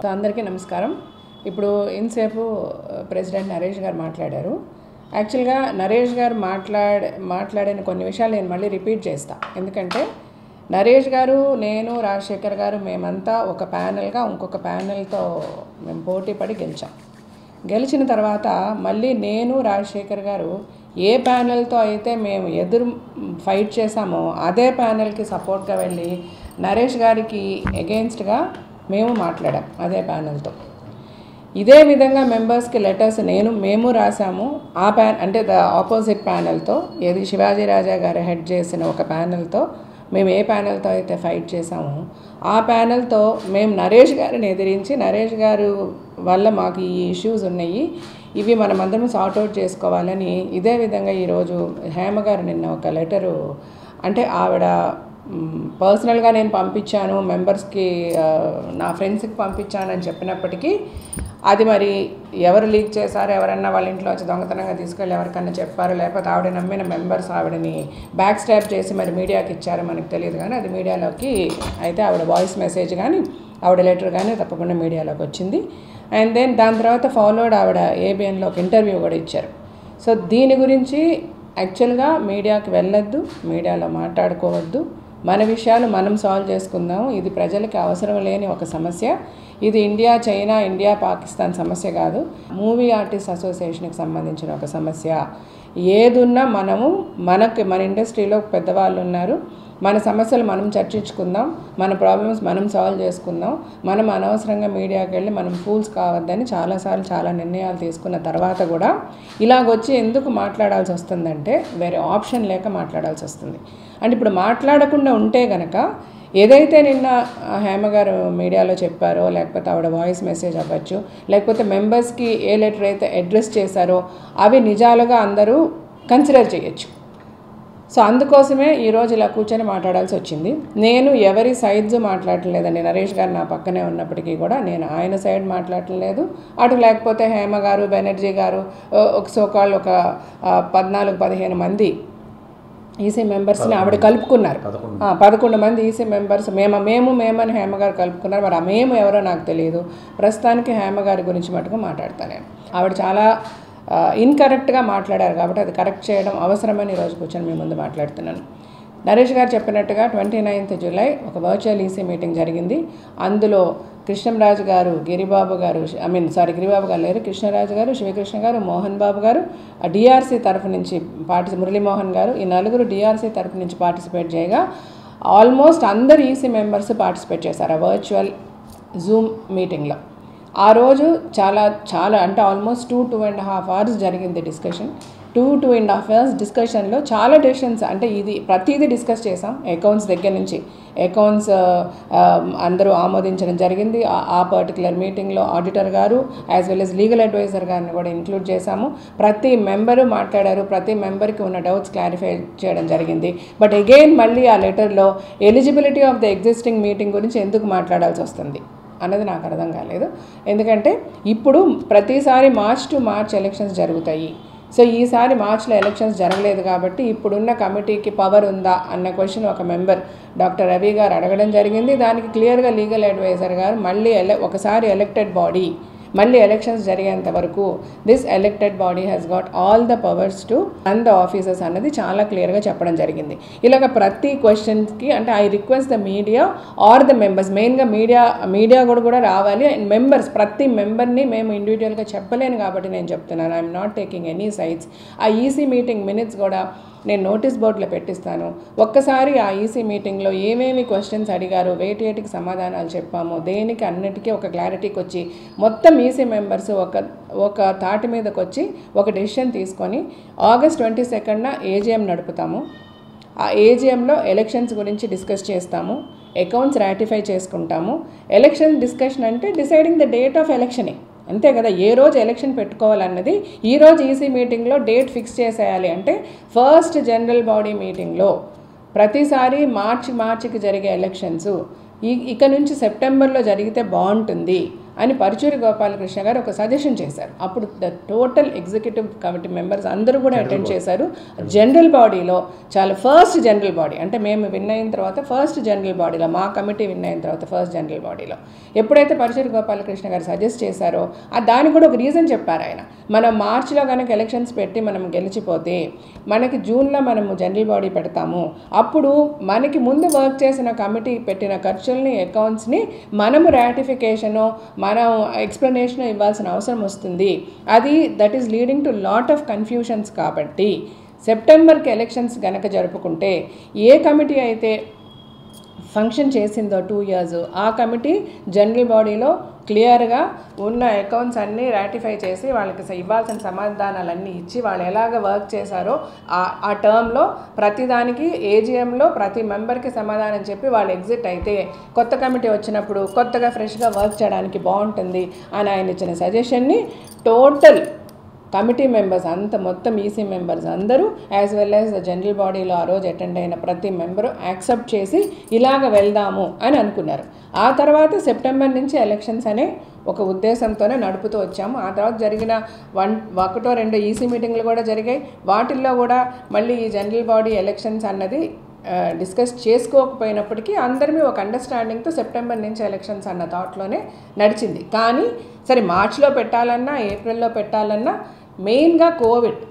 So అందరికీ నమస్కారం. ఇప్పుడు ఇంతసేపు ప్రెసిడెంట్ నరేష్ గారు మాట్లాడారు. యాక్చువల్గా నరేష్ గారు మాట్లాడిన కొన్ని విషయాలు నేను మళ్ళీ రిపీట్ చేస్తా. ఎందుకంటే నరేష్ గారు, నేను, రాజశేఖర్ గారు మేమంతా ఒక ప్యానెల్గా ఇంకొక ప్యానెల్తో మేము పోటీ పడి గెలిచిన తర్వాత మళ్ళీ నేను, రాజశేఖర్ గారు ఏ ప్యానెల్తో అయితే మేము ఎదురు ఫైట్ చేశామో అదే ప్యానెల్కి సపోర్ట్గా వెళ్ళి నరేష్ గారికి ఎగెయిన్స్ట్గా మేము మాట్లాడాం. అదే ప్యానెల్తో ఇదే విధంగా మెంబర్స్కి లెటర్స్ మేము రాసాము. అంటే ఆపోజిట్ ప్యానెల్తో, ఏది శివాజీ రాజా గారు హెడ్ చేసిన ఒక ప్యానెల్తో మేము ఏ ప్యానెల్తో అయితే ఫైట్ చేసామో ఆ ప్యానెల్తో మేము నరేష్ గారిని ఎదిరించి, నరేష్ గారు వల్ల మాకు ఈ ఇష్యూస్ ఉన్నాయి, ఇవి మనమందరం సార్ట్అవుట్ చేసుకోవాలని ఇదే విధంగా ఈరోజు హేమ గారు నిన్న ఒక లెటరు, అంటే ఆవిడ పర్సనల్గా నేను పంపించాను, మెంబర్స్కి నా ఫ్రెండ్స్కి పంపించానని చెప్పినప్పటికీ అది మరి ఎవరు లీక్ చేశారో, ఎవరన్నా వాళ్ళ ఇంట్లో వచ్చి దొంగతనంగా తీసుకెళ్ళి ఎవరికన్నా చెప్పారో, లేకపోతే ఆవిడ నమ్మిన మెంబర్స్ ఆవిడని బ్యాక్ స్టాప్ చేసి మరి మీడియాకి ఇచ్చారో మనకు తెలియదు. కానీ అది మీడియాలోకి అయితే ఆవిడ వాయిస్ మెసేజ్ కానీ ఆవిడ లెటర్ కానీ తప్పకుండా మీడియాలోకి వచ్చింది. అండ్ దెన్ దాని తర్వాత ఫాలోడ్ ఆవిడ ఏబిఎన్లో ఒక ఇంటర్వ్యూ కూడా ఇచ్చారు. సో దీని గురించి యాక్చువల్గా మీడియాకి వెళ్ళొద్దు, మీడియాలో మాట్లాడుకోవద్దు, మన విషయాలు మనం సాల్వ్ చేసుకుందాము. ఇది ప్రజలకి అవసరం లేని ఒక సమస్య. ఇది ఇండియా చైనా, ఇండియా పాకిస్తాన్ సమస్య కాదు, మూవీ ఆర్టిస్ట్ అసోసియేషన్కి సంబంధించిన ఒక సమస్య. ఏదున్నా మన ఇండస్ట్రీలో పెద్దవాళ్ళు ఉన్నారు, మన సమస్యలు మనం చర్చించుకుందాం, మన ప్రాబ్లమ్స్ మనం సాల్వ్ చేసుకుందాం. మనం అనవసరంగా మీడియాకి వెళ్ళి మనం ఫూల్స్ కావద్దని చాలాసార్లు చాలా నిర్ణయాలు తీసుకున్న తర్వాత కూడా ఇలాగొచ్చి ఎందుకు మాట్లాడాల్సి వస్తుందంటే వేరే ఆప్షన్ లేక మాట్లాడాల్సి వస్తుంది. అంటే ఇప్పుడు మాట్లాడకుండా ఉంటే కనుక ఏదైతే నిన్న హేమ గారు మీడియాలో చెప్పారో, లేకపోతే ఆవిడ వాయిస్ మెసేజ్ అవ్వచ్చు, లేకపోతే మెంబర్స్కి ఏ లెటర్ అయితే అడ్రస్ చేశారో అవి నిజాలుగా అందరూ కన్సిడర్ చేయొచ్చు. సో అందుకోసమే ఈరోజు ఇలా కూర్చొని మాట్లాడాల్సి వచ్చింది. నేను ఎవరి సైడ్స్ మాట్లాడలేదండి. నరేష్ గారు నా పక్కనే ఉన్నప్పటికీ కూడా నేను ఆయన సైడ్ మాట్లాడలేదు. అటు లేకపోతే హేమ గారు, బెనర్జీ గారు, ఒక సోకాళ్ళు ఒక 14-15 మంది ఈసీ మెంబర్స్ని ఆవిడ కలుపుకున్నారు. 11 మంది ఈసీ మెంబర్స్ మేమని హేమ గారు కలుపుకున్నారు. మరి మేము ఎవరో నాకు తెలియదు. ప్రస్తుతానికి హేమ గారి గురించి మటుకు మాట్లాడతాను నేను. ఆవిడ చాలా ఇన్కరెక్ట్గా మాట్లాడారు కాబట్టి అది కరెక్ట్ చేయడం అవసరమని ఈరోజు కూర్చొని మీ ముందు మాట్లాడుతున్నాను. నరేష్ గారు చెప్పినట్టుగా 29th జూలై ఒక వర్చువల్ ఈసీ మీటింగ్ జరిగింది. అందులో కృష్ణరాజు గారు, గిరిబాబు గారు లేరు, కృష్ణరాజు గారు, శివకృష్ణ గారు, మోహన్ బాబు గారు, డిఆర్సీ తరఫు నుంచి మురళీమోహన్ గారు, ఈ నలుగురు డిఆర్సీ తరఫు నుంచి పార్టిసిపేట్ చేయగా ఆల్మోస్ట్ అందరు ఈసీ మెంబర్స్ పార్టిసిపేట్ చేశారు ఆ వర్చువల్ జూమ్ మీటింగ్లో. ఆ రోజు చాలా అంటే ఆల్మోస్ట్ 2.5 hours జరిగింది డిస్కషన్. 2.5 hours డిస్కషన్లో చాలా డెసిషన్స్, అంటే ఇది ప్రతిదీ డిస్కస్ చేసాం. అకౌంట్స్ దగ్గర నుంచి అకౌంట్స్ అందరూ ఆమోదించడం జరిగింది. ఆ పర్టికులర్ మీటింగ్లో ఆడిటర్ గారు as well as legal advisor గారిని కూడా ఇంక్లూడ్ చేశాము. ప్రతి మెంబరు మాట్లాడారు, ప్రతి మెంబర్కి ఉన్న డౌట్స్ క్లారిఫై చేయడం జరిగింది. బట్ అగైన్ మళ్ళీ ఆ లెటర్లో eligibility of the existing meeting గురించి ఎందుకు మాట్లాడాల్సి వస్తుంది అన్నది నాకు అర్థం కాలేదు. ఎందుకంటే ఇప్పుడు ప్రతిసారి మార్చ్ టు మార్చ్ ఎలక్షన్స్ జరుగుతాయి. సో ఈసారి మార్చ్లో ఎలక్షన్స్ జరగలేదు కాబట్టి ఇప్పుడున్న కమిటీకి పవర్ ఉందా అన్న క్వశ్చన్ ఒక మెంబర్ డాక్టర్ రవి గారు అడగడం జరిగింది. దానికి క్లియర్గా లీగల్ అడ్వైజర్ గారు మళ్ళీ ఒకసారి ఎలక్టెడ్ బాడీ మళ్ళీ ఎలక్షన్స్ జరిగేంత వరకు this elected body has got all the powers to run the offices అన్నది చాలా క్లియర్గా చెప్పడం జరిగింది. ఇలాగ ప్రతి క్వశ్చన్స్కి అంటే I request the media or the members, మెయిన్గా మీడియా కూడా రావాలి. అండ్ మెంబర్స్, ప్రతి మెంబర్ని మేము ఇండివిజువల్గా చెప్పలేను కాబట్టి నేను చెప్తున్నాను. I'm not taking any sides. ఆ ఈసీ మీటింగ్ మినిట్స్ కూడా నేను నోటీస్ బోర్డులో పెట్టిస్తాను. ఒక్కసారి ఆ ఈసీ మీటింగ్లో ఏమేమి క్వశ్చన్స్ అడిగారు, వేటికి సమాధానాలు చెప్పామో దేనికి అన్నిటికీ ఒక క్లారిటీకి వచ్చి మొత్తం ఈసీ మెంబర్స్ ఒక తాటి మీదకి వచ్చి ఒక డెసిషన్ తీసుకొని August 22nd ఏజీఎం నడుపుతాము. ఆ ఏజీఎంలో ఎలక్షన్స్ గురించి డిస్కస్ చేస్తాము, అకౌంట్స్ రాటిఫై చేసుకుంటాము. ఎలక్షన్ డిస్కషన్ అంటే డిసైడింగ్ ద డేట్ ఆఫ్ ఎలక్షనే, అంతే కదా. ఏ రోజు ఎలక్షన్ పెట్టుకోవాలన్నది ఈరోజు ఈసీ మీటింగ్లో డేట్ ఫిక్స్ చేసేయాలి. అంటే ఫస్ట్ జనరల్ బాడీ మీటింగ్లో ప్రతిసారి మార్చికి జరిగే ఎలక్షన్స్ ఇక నుంచి సెప్టెంబర్లో జరిగితే బాగుంటుంది అని పరుచూరి గోపాలకృష్ణ గారు ఒక సజెషన్ చేశారు. అప్పుడు the total executive committee members అందరూ కూడా అటెండ్ చేశారు. జనరల్ బాడీలో చాలా ఫస్ట్ జనరల్ బాడీ అంటే మేము విన్ అయిన తర్వాత ఫస్ట్ జనరల్ బాడీలో మా కమిటీ విన్ అయిన తర్వాత ఫస్ట్ జనరల్ బాడీలో ఎప్పుడైతే పరుచూరి గోపాలకృష్ణ గారు సజెస్ట్ చేశారో దానికి కూడా ఒక రీజన్ చెప్పారు ఆయన. మనం మార్చిలో కనుక ఎలక్షన్స్ పెట్టి మనం గెలిచిపోతే మనకి జూన్లో మనము జనరల్ బాడీ పెడతాము. అప్పుడు మనకి ముందు వర్క్ చేసిన కమిటీ పెట్టిన ఖర్చుల్ని అకౌంట్స్ని మనము రాటిఫికేషను మనం ఎక్స్ప్లెనేషన్ ఇవ్వాల్సిన అవసరం వస్తుంది. అది that is leading to lot of confusions. కాబట్టి సెప్టెంబర్కి ఎలక్షన్స్ గనక జరుపుకుంటే ఏ కమిటీ అయితే ఫంక్షన్ చేసిందో 2 years ఆ కమిటీ జనరల్ బాడీలో క్లియర్గా ఉన్న అకౌంట్స్ అన్నీ రాటిఫై చేసి వాళ్ళకి ఇవ్వాల్సిన సమాధానాలన్నీ ఇచ్చి వాళ్ళు ఎలాగ వర్క్ చేశారో ఆ టర్మ్లో ప్రతిదానికి ఏజీఎంలో ప్రతి మెంబర్కి సమాధానం చెప్పి వాళ్ళు ఎగ్జిట్ అయితే కొత్త కమిటీ వచ్చినప్పుడు కొత్తగా ఫ్రెష్గా వర్క్ చేయడానికి బాగుంటుంది అని ఆయన ఇచ్చిన సజెషన్ని టోటల్ కమిటీ మెంబర్స్ అంత మొత్తం ఈసీ మెంబర్స్ అందరూ as well as the general బాడీలో ఆ రోజు అటెండ్ అయిన ప్రతి మెంబరు యాక్సెప్ట్ చేసి ఇలాగ వెళ్దాము అని అనుకున్నారు. ఆ తర్వాత సెప్టెంబర్ నుంచి ఎలక్షన్స్ అనే ఒక ఉద్దేశంతోనే నడుపుతూ వచ్చాము. ఆ తర్వాత జరిగిన 1-2 ఈసీ మీటింగ్లు కూడా జరిగాయి. వాటిల్లో కూడా మళ్ళీ ఈ జనరల్ బాడీ ఎలక్షన్స్ అన్నది డిస్కస్ చేసుకోకపోయినప్పటికీ అందరిమీ ఒక అండర్స్టాండింగ్తో సెప్టెంబర్ నుంచి ఎలక్షన్స్ అన్న థాట్లోనే నడిచింది. కానీ సరే మార్చిలో పెట్టాలన్నా ఏప్రిల్లో పెట్టాలన్నా మెయిన్గా కోవిడ్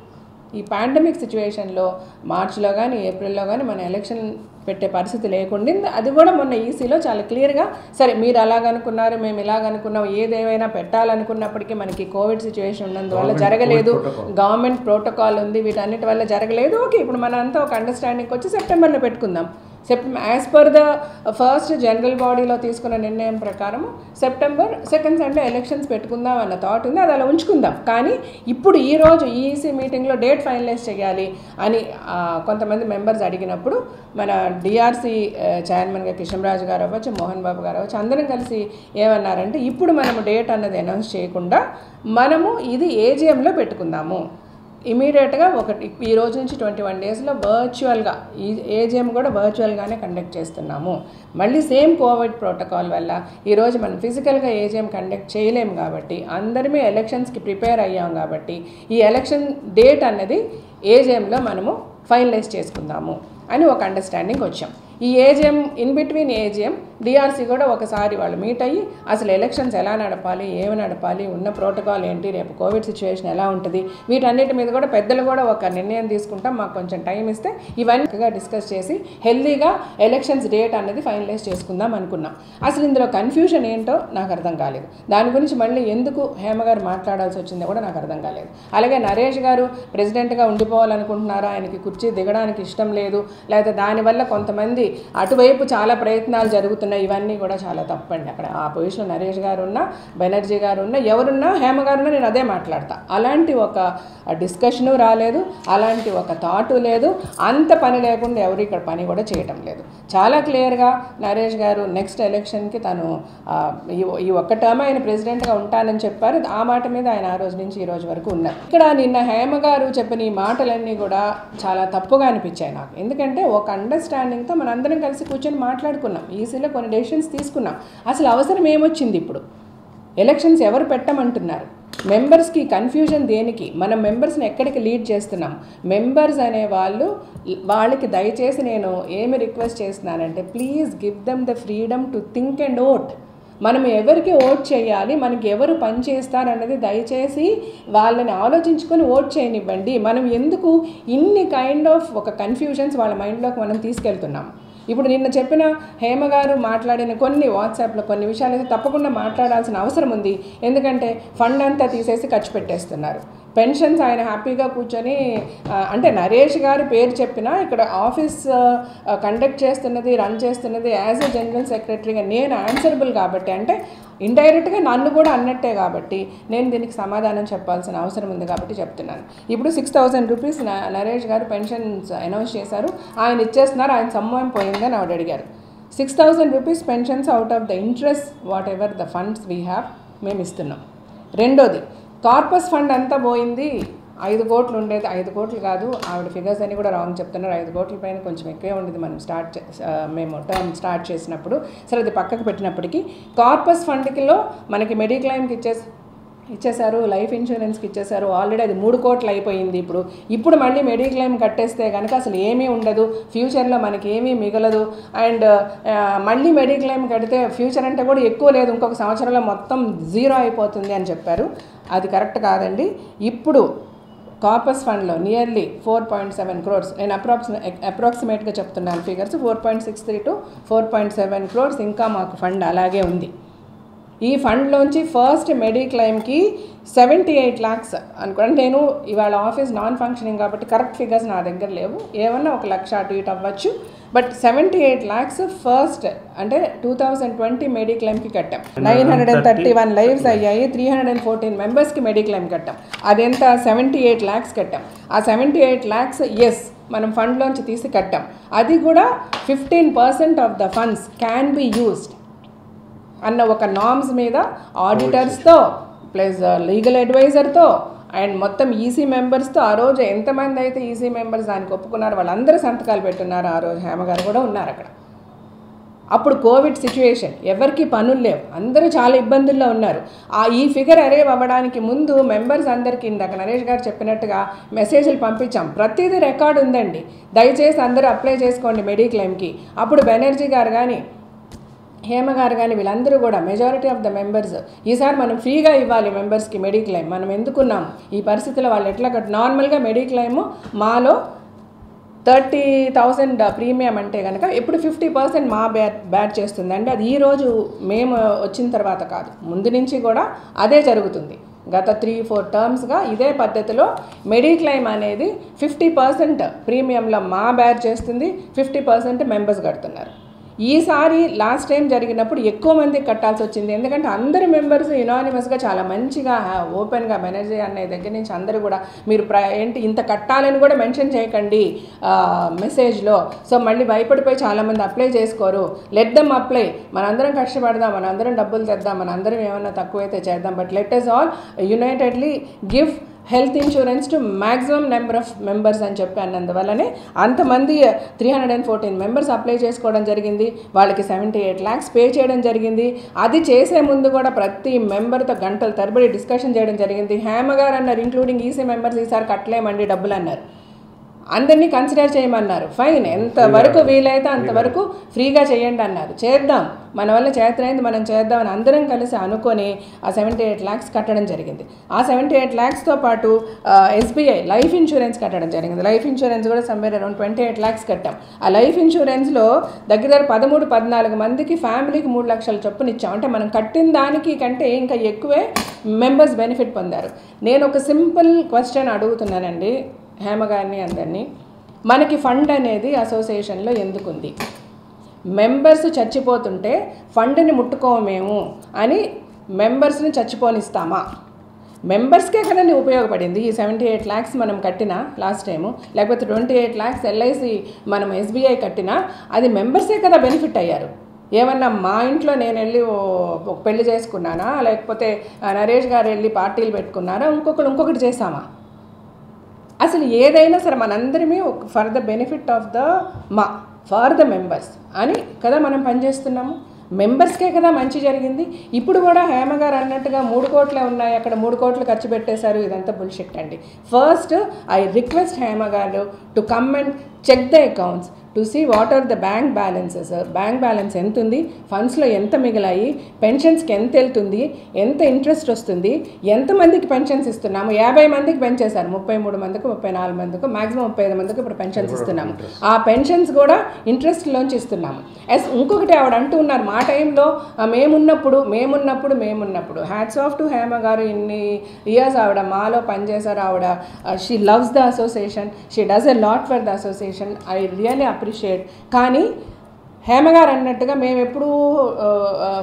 ఈ పాండమిక్ సిచ్యువేషన్లో మార్చిలో కానీ ఏప్రిల్లో కానీ మన ఎలక్షన్ పెట్టే పరిస్థితి లేకుండా అది కూడా మొన్న ఈసీలో చాలా క్లియర్గా సరే మీరు అలాగనుకున్నారు మేము ఇలాగనుకున్నాం ఏదేమైనా పెట్టాలనుకున్నప్పటికీ మనకి కోవిడ్ సిచ్యువేషన్ ఉన్నందువల్ల జరగలేదు, గవర్నమెంట్ ప్రోటోకాల్ ఉంది, వీటన్నిటి వల్ల జరగలేదు. ఓకే ఇప్పుడు మన అంతా ఒక అండర్స్టాండింగ్కి వచ్చి సెప్టెంబర్లో పెట్టుకుందాం. As per the first general బాడీలో తీసుకున్న నిర్ణయం ప్రకారం సెప్టెంబర్ 2nd సండే ఎలక్షన్స్ పెట్టుకుందాం అన్న థాట్ ఉంది. అది అలా ఉంచుకుందాం. కానీ ఇప్పుడు ఈరోజు ఈసీ మీటింగ్లో డేట్ ఫైనలైజ్ చేయాలి అని కొంతమంది మెంబర్స్ అడిగినప్పుడు మన డిఆర్సీ చైర్మన్గా కిషన్రాజు గారు అవ్వచ్చు, మోహన్ బాబు గారు అవ్వచ్చు, అందరం కలిసి ఏమన్నారంటే ఇప్పుడు మనము డేట్ అన్నది అనౌన్స్ చేయకుండా మనము ఇది ఏజీఎంలో పెట్టుకుందాము. ఇమీడియట్గా ఈ రోజు నుంచి 21 daysలో వర్చువల్గా ఈ ఏజీఎం కూడా వర్చువల్గానే కండక్ట్ చేస్తున్నాము. మళ్ళీ సేమ్ కోవిడ్ ప్రోటోకాల్ వల్ల ఈరోజు మనం ఫిజికల్గా ఏజీఎం కండక్ట్ చేయలేము కాబట్టి అందరిమీ ఎలక్షన్స్కి ప్రిపేర్ అయ్యాం కాబట్టి ఈ ఎలక్షన్ డేట్ అన్నది ఏజీఎంలో మనము ఫైనలైజ్ చేసుకుందాము అని ఒక అండర్స్టాండింగ్ వచ్చాం. ఈ AGM in between AGM DRC కూడా ఒకసారి వాళ్ళు మీట్ అయ్యి అసలు ఎలక్షన్స్ ఎలా నడపాలి, ఏమి నడపాలి, ఉన్న ప్రోటోకాల్ ఏంటి, రేపు కోవిడ్ సిచ్యువేషన్ ఎలా ఉంటుంది, వీటన్నిటి మీద కూడా పెద్దలు కూడా ఒక నిర్ణయం తీసుకుంటాం, మాకు కొంచెం టైం ఇస్తే ఇవన్నీ డిస్కస్ చేసి హెల్దీగా ఎలక్షన్స్ డేట్ అనేది ఫైనలైజ్ చేసుకుందాం అనుకున్నాం. అసలు ఇందులో కన్ఫ్యూజన్ ఏంటో నాకు అర్థం కాలేదు. దాని గురించి మళ్ళీ ఎందుకు హేమ గారు మాట్లాడాల్సి వచ్చిందో కూడా నాకు అర్థం కాలేదు. అలాగే నరేష్ గారు ప్రెసిడెంట్గా ఉండిపోవాలనుకుంటున్నారా, ఆయనకి కుర్చీ దిగడానికి ఇష్టం లేదు, లేకపోతే దానివల్ల కొంతమంది అటువైపు చాలా ప్రయత్నాలు జరుగుతున్నాయి, ఇవన్నీ కూడా చాలా తప్పండి. అక్కడ ఆ పొజిషన్లో నరేష్ గారు ఉన్నా, బెనర్జీ గారు ఉన్నా, ఎవరున్నా, హేమ గారున్నా నేను అదే మాట్లాడతా. అలాంటి ఒక డిస్కషను రాలేదు, అలాంటి ఒక థాటు లేదు, అంత పని లేకుండా ఎవరు ఇక్కడ పని కూడా చేయటం లేదు. చాలా క్లియర్గా నరేష్ గారు నెక్స్ట్ ఎలక్షన్కి తను ఈ ఒక్క టర్మ్ ఆయన ప్రెసిడెంట్గా ఉంటానని చెప్పారు. ఆ మాట మీద ఆయన ఆ రోజు నుంచి ఈ రోజు వరకు ఉన్నారు. ఇక్కడ నిన్న హేమ గారు చెప్పిన ఈ మాటలన్నీ కూడా చాలా తప్పుగా అనిపించాయి నాకు. ఎందుకంటే ఒక అండర్స్టాండింగ్తో మన అందరం కలిసి కూర్చొని మాట్లాడుకున్నాం, ఈసీలో కొన్ని డెసిషన్స్ తీసుకున్నాం. అసలు అవసరం ఏమొచ్చింది ఇప్పుడు? ఎలక్షన్స్ ఎవరు పెట్టమంటున్నారు? మెంబర్స్కి కన్ఫ్యూజన్ దేనికి? మనం మెంబర్స్ని ఎక్కడికి లీడ్ చేస్తున్నాం? మెంబర్స్ అనే వాళ్ళకి దయచేసి నేను ఏమి రిక్వెస్ట్ చేస్తున్నానంటే please give them the freedom to think and vote. మనం ఎవరికి ఓట్ చేయాలి, మనకి ఎవరు పని చేస్తారన్నది దయచేసి వాళ్ళని ఆలోచించుకొని ఓట్ చేయనివ్వండి. మనం ఎందుకు ఇన్ని కైండ్ ఆఫ్ ఒక కన్ఫ్యూజన్స్ వాళ్ళ మైండ్లోకి మనం తీసుకెళ్తున్నాం? ఇప్పుడు నిన్న చెప్పిన హేమ గారు మాట్లాడిన కొన్ని వాట్సాప్లో కొన్ని విషయాలు అయితే తప్పకుండా మాట్లాడాల్సిన అవసరం ఉంది. ఎందుకంటే ఫండ్ అంతా తీసేసి ఖర్చు పెట్టేస్తున్నారు. పెన్షన్స్ ఆయన హ్యాపీగా కూర్చొని అంటే నరేష్ గారి పేరు చెప్పినా ఇక్కడ ఆఫీస్ కండక్ట్ చేస్తున్నది, రన్ చేస్తున్నది యాజ్ ఎ జనరల్ సెక్రటరీగా నేను ఆన్సరబుల్ కాబట్టి, అంటే ఇండైరెక్ట్గా నన్ను కూడా అన్నట్టే కాబట్టి నేను దీనికి సమాధానం చెప్పాల్సిన అవసరం ఉంది కాబట్టి చెప్తున్నాను. ఇప్పుడు 6,000 రూపీస్ నరేష్ గారు పెన్షన్స్ అనౌన్స్ చేశారు, ఆయన ఇచ్చేస్తున్నారు, ఆయన సమ్మం పోయిందని ఆవిడ అడిగారు. 6,000 rupees pensions out of the interest what ever the funds we have మేము ఇస్తున్నాం. రెండోది కార్పస్ ఫండ్ అంతా పోయింది, 5 కోట్లు ఉండేది, 5 కోట్లు కాదు, ఆవిడ ఫిగర్స్ అన్ని కూడా రాంగ్ చెప్తున్నారు. 5 కోట్ల పైన కొంచెం ఎక్కువే ఉండేది మనం మేము టర్మ్ స్టార్ట్ చేసినప్పుడు. సరే అది పక్కకు పెట్టినప్పటికీ కార్పస్ ఫండ్కిలో మనకి మెడిక్లైమ్కి ఇచ్చేశారు, లైఫ్ ఇన్సూరెన్స్కి ఇచ్చేశారు. ఆల్రెడీ అది 3 కోట్లు అయిపోయింది. ఇప్పుడు మళ్ళీ మెడిక్లైమ్ కట్టేస్తే కనుక అసలు ఏమీ ఉండదు, ఫ్యూచర్లో మనకి ఏమీ మిగలదు. అండ్ మళ్ళీ మెడిక్లైమ్ కడితే ఫ్యూచర్ అంటే కూడా ఎక్కువ లేదు, ఇంకొక సంవత్సరంలో మొత్తం జీరో అయిపోతుంది అని చెప్పారు. అది కరెక్ట్ కాదండి. ఇప్పుడు కార్పస్ ఫండ్లో నియర్లీ 4.7 crores, నేను అప్రాక్సిమేట్గా చెప్తున్నాను ఫిగర్స్, 4.63 to 4.7 crores ఇంకా మాకు ఫండ్ అలాగే ఉంది. ఈ ఫండ్లోంచి ఫస్ట్ మెడిక్లైమ్కి 78 lakhs అనుకోండి. నేను ఇవాళ ఆఫీస్ నాన్ ఫంక్షనింగ్ కాబట్టి కరెక్ట్ ఫిగర్స్ నా దగ్గర లేవు, ఏమన్నా 1 లక్ష అటు ఇటు అవ్వచ్చు. బట్ 78 lakhs ఫస్ట్ అంటే 2020 మెడిక్లైమ్కి కట్టాం. 931 lives అయ్యాయి, 314 మెంబర్స్కి మెడిక్లైమ్ కట్టాం. అదెంత 78 lakhs కట్టాం. ఆ 78 lakhs ఎస్ మనం ఫండ్లోంచి తీసి కట్టాం. అది కూడా 15% of the funds can be used అన్న ఒక నామ్స్ మీద ఆడిటర్స్తో ప్లస్ లీగల్ అడ్వైజర్తో అండ్ మొత్తం ఈసీ మెంబర్స్తో, ఆ రోజు ఎంతమంది అయితే ఈసీ మెంబర్స్ దానికి ఒప్పుకున్నారు వాళ్ళందరూ సంతకాలు పెట్టున్నారు. ఆ రోజు హేమ గారు కూడా ఉన్నారు అక్కడ. అప్పుడు కోవిడ్ సిచ్యువేషన్, ఎవరికి పనులు లేవు, అందరూ చాలా ఇబ్బందుల్లో ఉన్నారు. ఈ ఫిగర్ అరేవ్ అవ్వడానికి ముందు మెంబర్స్ అందరికీ ఇందాక నరేష్ గారు చెప్పినట్టుగా మెసేజ్లు పంపించాం. ప్రతిదీ రికార్డు ఉందండి, దయచేసి అందరూ అప్లై చేసుకోండి మెడిక్లైమ్కి. అప్పుడు బెనర్జీ గారు కానీ హేమ గారు కానీ వీళ్ళందరూ కూడా మెజారిటీ ఆఫ్ ద మెంబర్స్ ఈసారి మనం ఫ్రీగా ఇవ్వాలి మెంబర్స్కి మెడిక్లైమ్, మనం ఎందుకున్నాం ఈ పరిస్థితిలో, వాళ్ళు ఎట్లా నార్మల్గా మెడిక్లైమ్ మాలో 30,000 ప్రీమియం అంటే కనుక ఇప్పుడు 50% మా బ్యాడ్ చేస్తుందండి. అది ఈరోజు మేము వచ్చిన తర్వాత కాదు, ముందు నుంచి కూడా అదే జరుగుతుంది. గత 3-4 టర్మ్స్గా ఇదే పద్ధతిలో మెడిక్లైమ్ అనేది 50% ప్రీమియంలో మా బ్యాడ్ చేస్తుంది, 50% మెంబర్స్ కడుతున్నారు. ఈసారి లాస్ట్ టైం జరిగినప్పుడు ఎక్కువ మంది కట్టాల్సి వచ్చింది, ఎందుకంటే అందరు మెంబర్స్ యునానిమస్గా చాలా మంచిగా ఓపెన్గా బెనర్జీ అనే దగ్గర నుంచి అందరూ కూడా మీరు ఏంటి ఇంత కట్టాలని కూడా మెన్షన్ చేయకండి మెసేజ్లో, సో మళ్ళీ భయపడిపోయి చాలామంది అప్లై చేసుకోరు, లెట్ దమ్ అప్లై, మనందరం కష్టపడదాం, మనందరం డబ్బులు తెద్దాం, మనందరం ఏమన్నా తక్కువైతే చేద్దాం, but let us all unitedly give health insurance to maximum number of members అని చెప్పి అన్నందువల్లనే అంతమంది 314 మెంబర్స్ అప్లై చేసుకోవడం జరిగింది. వాళ్ళకి 78 lakhs పే చేయడం జరిగింది. అది చేసే ముందు కూడా ప్రతి మెంబర్తో గంటల తరబడి డిస్కషన్ చేయడం జరిగింది. హేమ గారు అన్నారు ఇంక్లూడింగ్ ఈసీ మెంబర్స్ ఈసారి కట్టలేమండి డబ్బులు అన్నారు, అందరినీ కన్సిడర్ చేయమన్నారు. ఫైన్, ఎంతవరకు వీలైతే అంతవరకు ఫ్రీగా చేయండి అన్నారు. చేద్దాం, మన వల్ల చేతనైంది మనం చేద్దామని అందరం కలిసి అనుకొని ఆ 78 lakhs కట్టడం జరిగింది. ఆ 78 lakhsతో పాటు ఎస్బీఐ లైఫ్ ఇన్సూరెన్స్ కట్టడం జరిగింది. లైఫ్ ఇన్సూరెన్స్ కూడా సమ్వేర్ అరౌండ్ 28 lakhs కట్టాం. ఆ లైఫ్ ఇన్సూరెన్స్లో దగ్గర 13-14 మందికి ఫ్యామిలీకి 3 లక్షల చొప్పున ఇచ్చాం. అంటే మనం కట్టిన దానికి కంటే ఇంకా ఎక్కువే మెంబర్స్ బెనిఫిట్ పొందారు. నేను ఒక సింపుల్ క్వశ్చన్ అడుగుతున్నానండి హేమ గారిని అందరినీ, మనకి ఫండ్ అనేది అసోసియేషన్లో ఎందుకుంది? మెంబర్స్ చచ్చిపోతుంటే ఫండ్ని ముట్టుకోమేము అని మెంబర్స్ని చచ్చిపోనిస్తామా? మెంబర్స్కే కదండి ఉపయోగపడింది ఈ 78 lakhs మనం కట్టినా లాస్ట్ టైము, లేకపోతే 28 lakhs ఎల్ఐసి మనం ఎస్బీఐ కట్టినా అది మెంబర్సే కదా బెనిఫిట్ అయ్యారు. ఏమన్నా మా ఇంట్లో నేను వెళ్ళి ఒక పెళ్లి చేసుకున్నానా, లేకపోతే నరేష్ గారు వెళ్ళి పార్టీలు పెట్టుకున్నారా, ఇంకొకటి చేసామా? అసలు ఏదైనా సరే మనందరిమీ for the benefit of for the members అని కదా మనం పనిచేస్తున్నాము. మెంబర్స్కే కదా మంచి జరిగింది. ఇప్పుడు కూడా హేమ గారు అన్నట్టుగా 3 కోట్లే ఉన్నాయి, అక్కడ 3 కోట్లు ఖర్చు పెట్టేశారు, ఇదంతా బుల్షిట్ అండి. ఫస్ట్ ఐ రిక్వెస్ట్ హేమ గారు to come and check the accounts to see what are the bank balances, bank balance ఎంత ఉంది, ఫండ్స్లో ఎంత మిగిలాయి, పెన్షన్స్కి ఎంత వెళ్తుంది, ఎంత ఇంట్రెస్ట్ వస్తుంది, ఎంతమందికి పెన్షన్స్ ఇస్తున్నాము. 50 మందికి పెంచేశారు, 33 మందికి 34 మందికి మ్యాక్సిమం 35 మందికి ఇప్పుడు పెన్షన్స్ ఇస్తున్నాము. ఆ పెన్షన్స్ కూడా ఇంట్రెస్ట్లోంచి ఇస్తున్నాము. ఇంకొకటి ఆవిడ అంటూ ఉన్నారు మా టైంలో మేమున్నప్పుడు హ్యాట్స్ ఆఫ్ టు హేమ గారు, ఇన్ని ఇయర్స్ ఆవిడ మాలో పనిచేశారు. ఆవిడ she loves the association, she does a lot for the association, I really appreciate. కానీ హేమ గారు అన్నట్టుగా మేము ఎప్పుడూ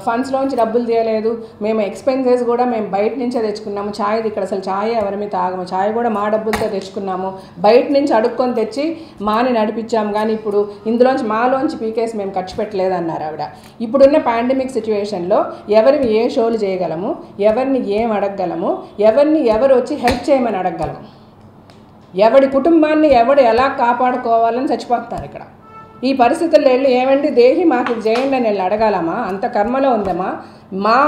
ఫండ్స్లోంచి డబ్బులు తీయలేదు, మేము ఎక్స్పెన్సెస్ కూడా మేము బయట నుంచే తెచ్చుకున్నాము. ఛాయ్ ఇక్కడ అసలు ఛాయ్ ఎవరిమి తాగము, ఛాయ్ కూడా మా డబ్బులతో తెచ్చుకున్నాము, బయట నుంచి అడుక్కొని తెచ్చి మాని నడిపించాము, కానీ ఇప్పుడు ఇందులోంచి మాలోంచి పీకేసి మేము ఖర్చు పెట్టలేదు అన్నారు ఆవిడ. ఇప్పుడున్న పాండమిక్ సిచ్యువేషన్లో ఎవరిని ఏ షోలు చేయగలము, ఎవరిని ఏం అడగగలము, ఎవరు వచ్చి హెల్ప్ చేయమని అడగగలము. ఎవడి కుటుంబాన్ని ఎవడు ఎలా కాపాడుకోవాలని చచ్చిపోతున్నారు ఇక్కడ. ఈ పరిస్థితుల్లో వెళ్ళి ఏమండి దేహి మాకు చేయండి అని వెళ్ళి అడగాలమ్మా? అంత కర్మలో ఉందమ్మా. మా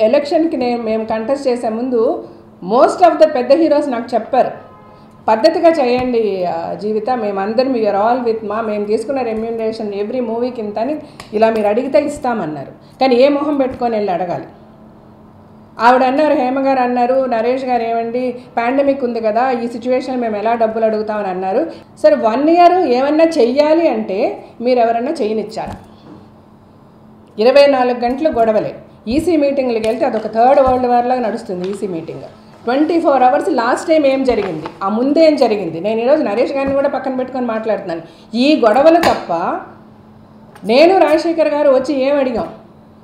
ఎలక్షన్కి మేము కంటెస్ట్ చేసే ముందు మోస్ట్ ఆఫ్ ద పెద్ద హీరోస్ నాకు చెప్పారు, పద్ధతిగా చేయండి జీవిత, మేమందరం యూఆర్ ఆల్ విత్ మేము తీసుకున్న రెమ్యూనరేషన్ ఎవ్రీ మూవీకి ఇంత అని ఇలా మీరు అడిగితే ఇస్తామన్నారు. కానీ ఏ మొహం పెట్టుకొని వెళ్ళి అడగాలి? ఆవిడ అన్నారు, హేమ గారు అన్నారు, నరేష్ గారు ఏమండి పాండమిక్ ఉంది కదా, ఈ సిచ్యువేషన్ మేము ఎలా డబ్బులు అడుగుతామని అన్నారు. సరే 1 year ఏమన్నా చెయ్యాలి అంటే మీరు ఎవరన్నా చేయనిచ్చారా? 24 గంటలు గొడవలే. ఈసీ మీటింగ్లకు వెళ్తే అదొక థర్డ్ వరల్డ్ వార్ లాగా నడుస్తుంది EC meeting. 24 hours. Last time ఏం జరిగింది, ఆ ముందే ఏం జరిగింది? నేను ఈరోజు నరేష్ గారిని కూడా పక్కన పెట్టుకొని మాట్లాడుతున్నాను. ఈ గొడవలు తప్ప నేను రాజశేఖర్ గారు వచ్చి ఏం అడిగాం?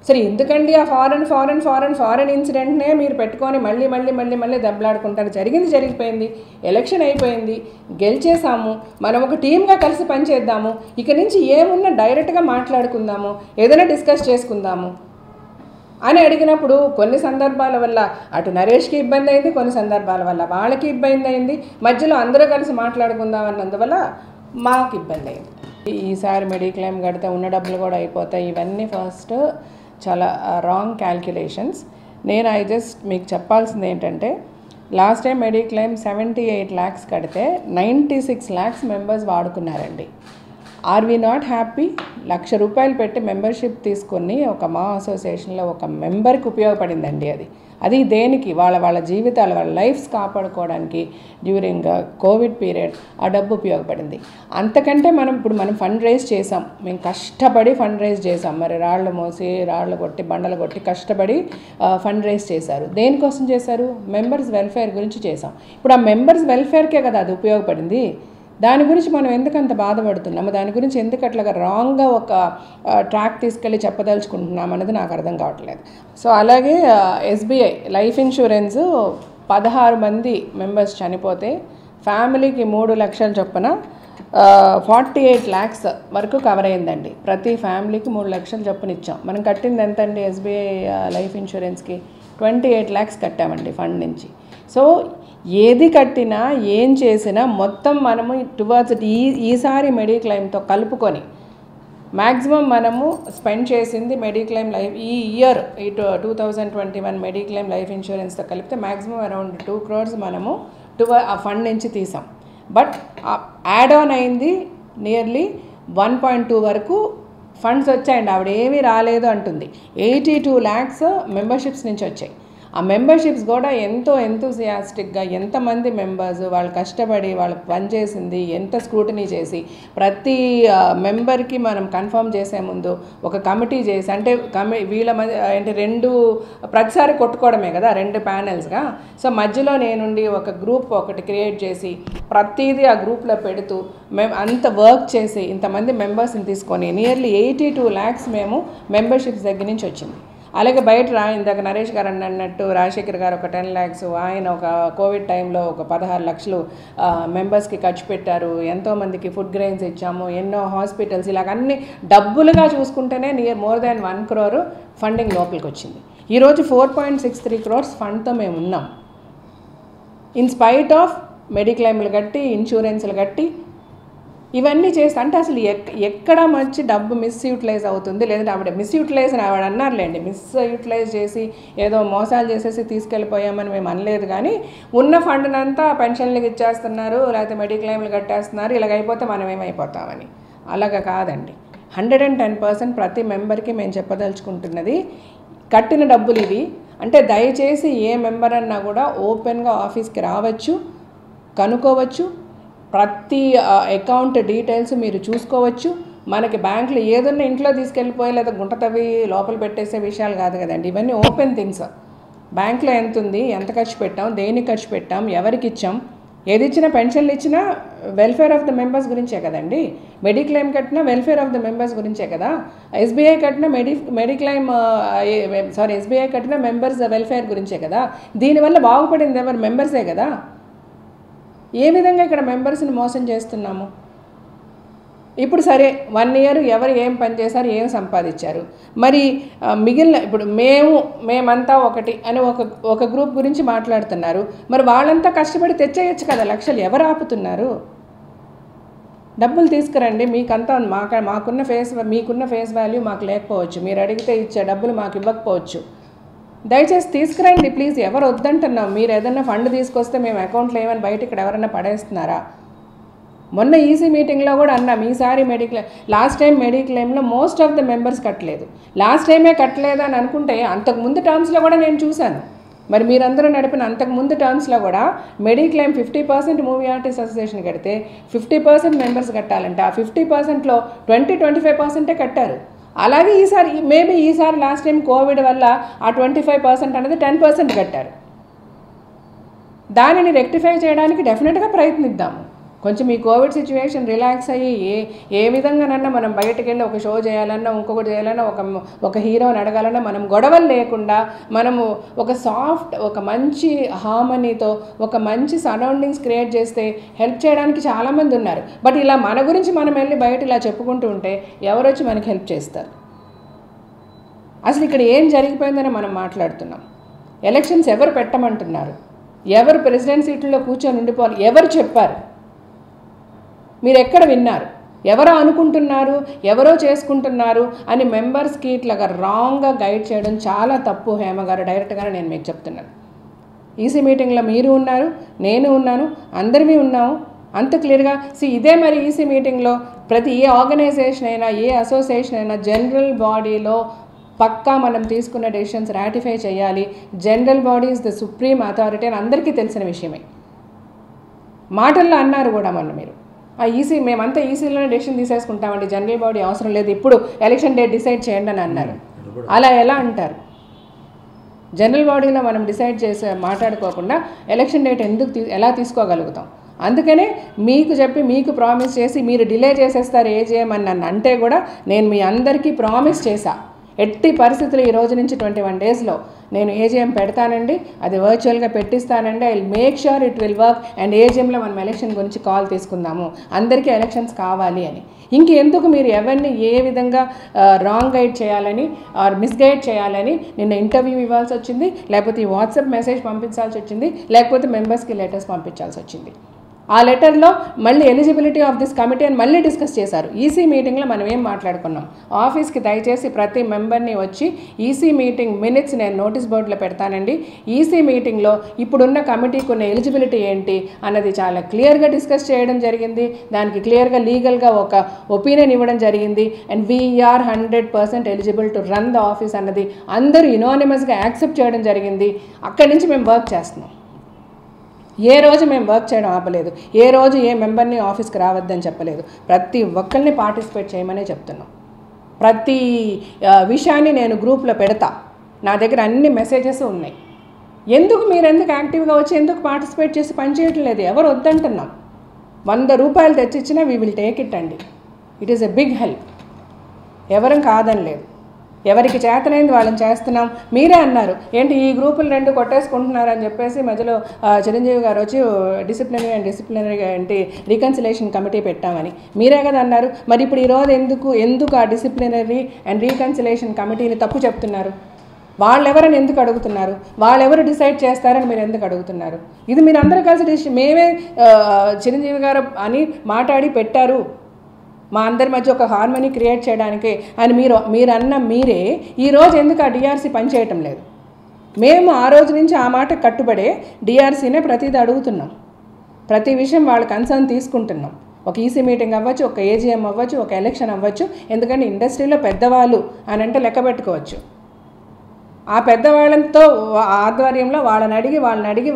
సరే ఎందుకండి ఆ ఫారెన్ ఇన్సిడెంట్నే మీరు పెట్టుకొని మళ్ళీ దెబ్బలాడుకుంటారు. జరిగిపోయింది, ఎలక్షన్ అయిపోయింది, గెలిచేసాము, మనం ఒక టీమ్గా కలిసి పనిచేద్దాము, ఇక నుంచి ఏమున్నా డైరెక్ట్గా మాట్లాడుకుందాము, ఏదైనా డిస్కస్ చేసుకుందాము అని అడిగినప్పుడు కొన్ని సందర్భాల వల్ల అటు నరేష్కి ఇబ్బంది అయింది, కొన్ని సందర్భాల వల్ల వాళ్ళకి ఇబ్బంది అయింది, మధ్యలో అందరూ కలిసి మాట్లాడుకుందాం అన్నందువల్ల మాకు ఇబ్బంది అయింది. ఈసారి మెడిక్లెయిమ్ కడితే ఉన్న డబ్బులు కూడా అయిపోతాయి. ఇవన్నీ ఫస్ట్ చాలా రాంగ్ క్యాల్కులేషన్స్. నేను మీకు చెప్పాల్సింది ఏంటంటే, లాస్ట్ టైం మెడిక్లెయిమ్ 78 lakhs కడితే 96 lakhs మెంబర్స్ వాడుకున్నారండి. Are we not happy? 1,00,000 రూపాయలు పెట్టి మెంబర్షిప్ తీసుకొని ఒక మా అసోసియేషన్లో ఒక మెంబర్కి ఉపయోగపడిందండి. అది దేనికి? వాళ్ళ జీవితాలు, వాళ్ళ లైఫ్స్ కాపాడుకోవడానికి డ్యూరింగ్ కోవిడ్ పీరియడ్ ఆ డబ్బు ఉపయోగపడింది. అంతకంటే మనం ఫండ్ రైజ్ చేసాం, మేము కష్టపడి ఫండ్ రైజ్ చేసాం. మరి రాళ్ళు మోసి రాళ్ళు కొట్టి బండలు కొట్టి కష్టపడి ఫండ్ రైజ్ చేశారు. దేనికోసం చేశారు? మెంబర్స్ వెల్ఫేర్ గురించి చేసాం. ఇప్పుడు ఆ మెంబర్స్ వెల్ఫేర్కే కదా అది ఉపయోగపడింది. దాని గురించి మనం ఎందుకంత బాధపడుతున్నాము, దాని గురించి ఎందుకు అట్లాగా రాంగ్గా ఒక ట్రాక్ తీసుకెళ్ళి చెప్పదలుచుకుంటున్నాం అన్నది నాకు అర్థం కావట్లేదు. సో అలాగే ఎస్బీఐ లైఫ్ ఇన్సూరెన్స్ 16 మంది మెంబర్స్ చనిపోతే ఫ్యామిలీకి 3 లక్షల చొప్పున 48 lakhs వరకు కవర్ అయిందండి. ప్రతి ఫ్యామిలీకి 3 లక్షల చొప్పున ఇచ్చాం. మనం కట్టింది ఎంత అండి ఎస్బీఐ లైఫ్ ఇన్సూరెన్స్కి? 28 lakhs కట్టామండి ఫండ్ నుంచి. సో ఏది కట్టినా ఏం చేసినా మొత్తం మనము టువర్డ్స్ ఈసారి మెడిక్లెయిమ్తో కలుపుకొని మ్యాక్సిమం మనము స్పెండ్ చేసింది మెడిక్లెయిమ్ లైఫ్ ఈ ఇయర్ 2021 మెడిక్లెయిమ్ లైఫ్ ఇన్సూరెన్స్తో కలిపితే మ్యాక్సిమం అరౌండ్ 2 crores మనము ఆ ఫండ్ నుంచి తీసాం. బట్ యాడ్ ఆన్ అయింది నియర్లీ 1.2 వరకు ఫండ్స్ వచ్చాయండి. ఆవిడ ఏమీ రాలేదు అంటుంది. 82 lakhs మెంబర్షిప్స్ నుంచి వచ్చాయి. ఆ మెంబర్షిప్స్ కూడా ఎంతో ఎంతూసియాస్టిక్గా ఎంతమంది మెంబర్స్ వాళ్ళు కష్టపడి వాళ్ళు పనిచేసింది, ఎంత స్క్రూటనీ చేసి ప్రతి మెంబర్కి మనం కన్ఫర్మ్ చేసే ముందు ఒక కమిటీ చేసి, అంటే వీళ్ళ మధ్య అంటే ప్రతిసారి కొట్టుకోవడమే కదా 2 panelsగా. సో మధ్యలో నేనుండి ఒక గ్రూప్ ఒకటి క్రియేట్ చేసి ప్రతిదీ ఆ గ్రూప్లో పెడుతూ మేము అంత వర్క్ చేసి ఇంతమంది మెంబర్స్ని తీసుకొని నియర్లీ 82 lakhs మేము మెంబర్షిప్స్ దగ్గర నుంచి వచ్చింది. అలాగే బయట ఇందాక నరేష్ గారు అన్నట్టు రాజశేఖర్ గారు ఒక 10 lakhs, ఆయన ఒక కోవిడ్ టైంలో ఒక 16 లక్షలు మెంబర్స్కి ఖర్చు పెట్టారు. ఎంతోమందికి ఫుడ్ గ్రెయిన్స్ ఇచ్చాము, ఎన్నో హాస్పిటల్స్, ఇలాగ అన్ని డబ్బులుగా చూసుకుంటేనే మోర్ దాన్ 1 crore ఫండింగ్ లోపలికి వచ్చింది. ఈరోజు 4.63 crores ఫండ్తో మేము ఉన్నాం. ఇన్ స్పైట్ ఆఫ్ మెడిక్లెయిమ్లు కట్టి ఇన్సూరెన్స్లు కట్టి ఇవన్నీ చేస్తే అంటే అసలు ఎక్కడ మంచి డబ్బు మిస్యూటిలైజ్ అవుతుంది, లేదంటే ఆవిడ మిస్యూటిలైజ్ ఆవిడ అన్నారులేండి, మిస్యూటిలైజ్ చేసి ఏదో మోసాలు చేసేసి తీసుకెళ్ళిపోయామని మేము అనలేదు. కానీ ఉన్న ఫండ్నంతా పెన్షన్లకు ఇచ్చేస్తున్నారు, లేకపోతే మెడిక్లెయిమ్లు కట్టేస్తున్నారు, ఇలాగైపోతే మనం ఏమైపోతామని. అలాగా కాదండి. 110% ప్రతి మెంబర్కి మేము చెప్పదలుచుకుంటున్నది కట్టిన డబ్బులు ఇవి. అంటే దయచేసి ఏ మెంబర్ అన్నా కూడా ఓపెన్గా ఆఫీస్కి రావచ్చు, కనుక్కోవచ్చు, ప్రతి అకౌంట్ డీటెయిల్స్ మీరు చూసుకోవచ్చు. మనకి బ్యాంకులో ఏదన్నా ఇంట్లో తీసుకెళ్ళిపోయి లేదా గుంట తవ్వి లోపల పెట్టేసే విషయాలు కాదు కదండి. ఇవన్నీ ఓపెన్ థింగ్స్. బ్యాంకులో ఎంత ఉంది, ఎంత ఖర్చు పెట్టాం, దేనికి ఖర్చు పెట్టాం, ఎవరికి ఇచ్చాం, ఏది ఇచ్చినా పెన్షన్లు ఇచ్చినా వెల్ఫేర్ ఆఫ్ ద మెంబర్స్ గురించే కదండి. మెడిక్లెయిమ్ కట్టినా వెల్ఫేర్ ఆఫ్ ద మెంబర్స్ గురించే కదా. ఎస్బీఐ కట్టిన ఎస్బీఐ కట్టిన మెంబర్స్ వెల్ఫేర్ గురించే కదా. దీనివల్ల బాగుపడింది ఎవరు? మెంబర్సే కదా. ఏ విధంగా ఇక్కడ మెంబర్స్ని మోసం చేస్తున్నాము? ఇప్పుడు సరే 1 ఇయర్ ఎవరు ఏం పని చేశారు, ఏం సంపాదించారు, మరి మిగిలిన ఇప్పుడు మేమంతా ఒకటి అని ఒక గ్రూప్ గురించి మాట్లాడుతున్నారు. మరి వాళ్ళంతా కష్టపడి తెచ్చేయచ్చు కదా లక్షలు, ఎవరు ఆపుతున్నారు? డబ్బులు తీసుకురండి, మీకంతా మీకున్న ఫేస్ వాల్యూ మాకు లేకపోవచ్చు, మీరు అడిగితే ఇచ్చే డబ్బులు మాకు ఇవ్వకపోవచ్చు, దయచేసి తీసుకురండి ప్లీజ్. ఎవరు వద్దంటున్నాం? మీరు ఏదన్నా ఫండ్ తీసుకొస్తే మేము అకౌంట్లో ఏమైనా బయట ఇక్కడ ఎవరన్నా పడేస్తున్నారా? మొన్న ఈసీ మీటింగ్లో కూడా అన్నాం, ఈసారి లాస్ట్ టైం మెడిక్లెయిమ్లో మోస్ట్ ఆఫ్ ద మెంబర్స్ కట్టలేదు. లాస్ట్ టైమే కట్టలేదు అని అనుకుంటే అంతకుముందు టర్మ్స్లో కూడా నేను చూశాను. మరి మీరందరూ నడిపిన అంతకుముందు టర్మ్స్లో కూడా మెడిక్లెయిమ్ 50% మూవీ ఆర్టిస్ట్ అసోసియేషన్ కడితే 50% మెంబర్స్ కట్టాలంటే ఆ 50%లో 20-25% కట్టారు. అలాగే ఈసారి లాస్ట్ టైం కోవిడ్ వల్ల ఆ 25% అనేది 10% కట్టారు. దానిని రెక్టిఫై చేయడానికి డెఫినెట్గా ప్రయత్నిద్దాము. కొంచెం ఈ కోవిడ్ సిచ్యువేషన్ రిలాక్స్ అయ్యి ఏ విధంగానన్నా మనం బయటకు వెళ్ళి ఒక షో చేయాలన్నా, ఇంకొకటి చేయాలన్నా, ఒక హీరోని అడగాలన్నా మనం గొడవలు లేకుండా మనము ఒక మంచి హార్మనీతో ఒక మంచి సరౌండింగ్స్ క్రియేట్ చేస్తే హెల్ప్ చేయడానికి చాలామంది ఉన్నారు. బట్ ఇలా మన గురించి మనం వెళ్ళి బయట ఇలా చెప్పుకుంటూ ఉంటే ఎవరు వచ్చి మనకి హెల్ప్ చేస్తారు? అసలు ఇక్కడ ఏం జరిగిపోయిందని మనం మాట్లాడుతున్నాం. ఎలక్షన్స్ ఎవరు పెట్టమంటున్నారు? ఎవరు ప్రెసిడెంట్ సీట్లలో కూర్చొని ఉండిపోవాలి? ఎవరు చెప్పారు? మీరు ఎక్కడ విన్నారు? ఎవరో అనుకుంటున్నారు, ఎవరో చేసుకుంటున్నారు అని మెంబర్స్కి ఇట్లాగా రాంగ్గా గైడ్ చేయడం చాలా తప్పు. హేమ గారు, డైరెక్ట్గానే నేను మీకు చెప్తున్నాను. ఈసీ మీటింగ్లో మీరు ఉన్నారు, నేను ఉన్నాను, అందరివి ఉన్నాము. అంత క్లియర్గా ఇదే మరి ఈసీ మీటింగ్లో ఏ ఆర్గనైజేషన్ అయినా, ఏ అసోసియేషన్ అయినా జనరల్ బాడీలో పక్కా మనం తీసుకున్న డెసిషన్స్ రాటిఫై చేయాలి. General body is the supreme authority అని అందరికీ తెలిసిన విషయమే. మాటల్లో అన్నారు కూడా మొన్న మీరు, మేమంతా ఈసీలోనే డెసిషన్ తీసేసుకుంటామండి, జనరల్ బాడీ అవసరం లేదు, ఇప్పుడు ఎలక్షన్ డేట్ డిసైడ్ చేయండి అని అన్నారు. అలా ఎలా అంటారు? జనరల్ బాడీలో మనం డిసైడ్ మాట్లాడుకోకుండా ఎలక్షన్ డేట్ ఎలా తీసుకోగలుగుతాం? అందుకనే మీకు చెప్పి మీకు ప్రామిస్ చేసి మీరు డిలే చేసేస్తారు ఏజీఎం అని నన్ను అంటే కూడా నేను మీ అందరికీ ప్రామిస్ చేశా, ఎట్టి పరిస్థితులు ఈ రోజు నుంచి 21 డేస్లో నేను ఏజీఎం పెడతానండి, అది వర్చువల్గా పెట్టిస్తానండి. I will make sure it will work and ఏజీఎంలో మనం ఎలక్షన్ గురించి కాల్ తీసుకుందాము, అందరికీ ఎలక్షన్స్ కావాలి అని. ఇంకెందుకు మీరు ఎవరిని ఏ విధంగా రాంగ్ గైడ్ చేయాలని ఆర్ మిస్గైడ్ చేయాలని నిన్న ఇంటర్వ్యూ ఇవ్వాల్సి వచ్చింది, లేకపోతే ఈ వాట్సాప్ మెసేజ్ పంపించాల్సి వచ్చింది, లేకపోతే మెంబర్స్కి లెటర్స్ పంపించాల్సి వచ్చింది. ఆ లెటర్లో మళ్ళీ ఎలిజిబిలిటీ ఆఫ్ దిస్ కమిటీ అని మళ్ళీ డిస్కస్ చేశారు. ఈసీ మీటింగ్లో మనం ఏం మాట్లాడుకున్నాం? ఆఫీస్కి దయచేసి ప్రతి మెంబర్ని వచ్చి ఈసీ మీటింగ్ మినిట్స్ నేను నోటీస్ బోర్డులో పెడతానండి, ఈసీ మీటింగ్లో ఇప్పుడున్న కమిటీకి ఉన్న ఎలిజిబిలిటీ ఏంటి అన్నది చాలా క్లియర్గా డిస్కస్ చేయడం జరిగింది. దానికి క్లియర్గా లీగల్గా ఒక ఒపీనియన్ ఇవ్వడం జరిగింది. And we're 100% eligible to run the office అన్నది అందరూ యునానిమస్గా యాక్సెప్ట్ చేయడం జరిగింది. అక్కడి నుంచి మేము వర్క్ చేస్తున్నాం. ఏ రోజు మేము వర్క్ చేయడం ఆపలేదు, ఏ రోజు ఏ మెంబర్ని ఆఫీస్కి రావద్దని చెప్పలేదు. ప్రతి ఒక్కరిని పార్టిసిపేట్ చేయమనే చెప్తున్నాం. ప్రతి విషయాన్ని నేను గ్రూప్లో పెడతా, నా దగ్గర అన్ని మెసేజెస్ ఉన్నాయి. మీరు యాక్టివ్గా వచ్చి ఎందుకు పార్టిసిపేట్ చేసి పనిచేయటం లేదు? ఎవరు వద్దంటున్నాం? 100 రూపాయలు తెచ్చిచ్చినా వీ విల్ టేక్ ఇట్ అండి. It is a big help. ఎవరం కాదని లేదు, ఎవరికి చేతనైంది వాళ్ళని చేస్తున్నాం. మీరే అన్నారు ఏంటి ఈ గ్రూపులు 2 కొట్టేసుకుంటున్నారని చెప్పేసి మధ్యలో చిరంజీవి గారు వచ్చి డిసిప్లినరీ ఏంటి రీకన్సిలేషన్ కమిటీ పెట్టామని మీరే కదా అన్నారు. మరి ఇప్పుడు ఈరోజు ఎందుకు ఆ డిసిప్లినరీ అండ్ రీకన్సిలేషన్ కమిటీని తప్పు చెప్తున్నారు? వాళ్ళెవరని ఎందుకు అడుగుతున్నారు? వాళ్ళెవరు డిసైడ్ చేస్తారని మీరు ఎందుకు అడుగుతున్నారు? ఇది మీరు అందరూ కలిసి మేమే చిరంజీవి గారు అని మాట్లాడి పెట్టారు, మా అందరి మధ్య ఒక హార్మనీ క్రియేట్ చేయడానికి అని మీరే ఈరోజు ఎందుకు ఆ డిఆర్సీ పనిచేయటం లేదు? మేము ఆ రోజు నుంచి ఆ మాట కట్టుబడే డిఆర్సీనే ప్రతిదీ అడుగుతున్నాం, ప్రతి విషయం వాళ్ళ కన్సర్న్ తీసుకుంటున్నాం. ఒక ఈసీ మీటింగ్ అవ్వచ్చు, ఒక ఏజీఎం అవ్వచ్చు, ఒక ఎలక్షన్ అవ్వచ్చు. ఎందుకంటే ఇండస్ట్రీలో పెద్దవాళ్ళు అని అంటే లెక్క పెట్టుకోవచ్చు. ఆ పెద్దవాళ్ళతో ఆధ్వర్యంలో వాళ్ళని అడిగి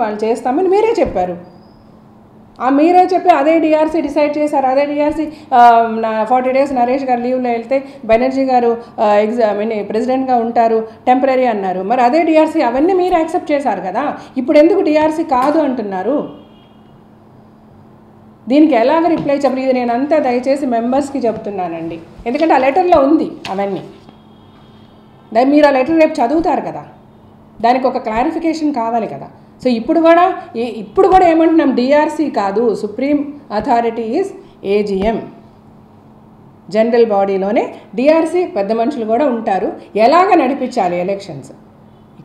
వాళ్ళు చేస్తామని మీరే చెప్పారు. మీరే చెప్పి అదే డిఆర్సీ డిసైడ్ చేశారు. అదే డిఆర్సీ 40 days నరేష్ గారు లీవ్లో వెళ్తే బెనర్జీ గారు ప్రెసిడెంట్గా ఉంటారు, టెంపరీ అన్నారు. మరి అదే డిఆర్సీ అవన్నీ మీరు యాక్సెప్ట్ చేశారు కదా. ఇప్పుడు ఎందుకు డిఆర్సీ కాదు అంటున్నారు? దీనికి ఎలాగ రిప్లై చెప్పరు? ఇది నేను అంతా దయచేసి మెంబర్స్కి చెప్తున్నానండి, ఎందుకంటే ఆ లెటర్లో ఉంది అవన్నీ. మీరు ఆ లెటర్ రేపు చదువుతారు కదా, దానికి ఒక క్లారిఫికేషన్ కావాలి కదా. సో ఇప్పుడు కూడా ఏమంటున్నాం? డిఆర్సీ కాదు, supreme authority is AGM. General బాడీలోనే డిఆర్సీ పెద్ద మనుషులు కూడా ఉంటారు. ఎలాగ నడిపించాలి ఎలక్షన్స్,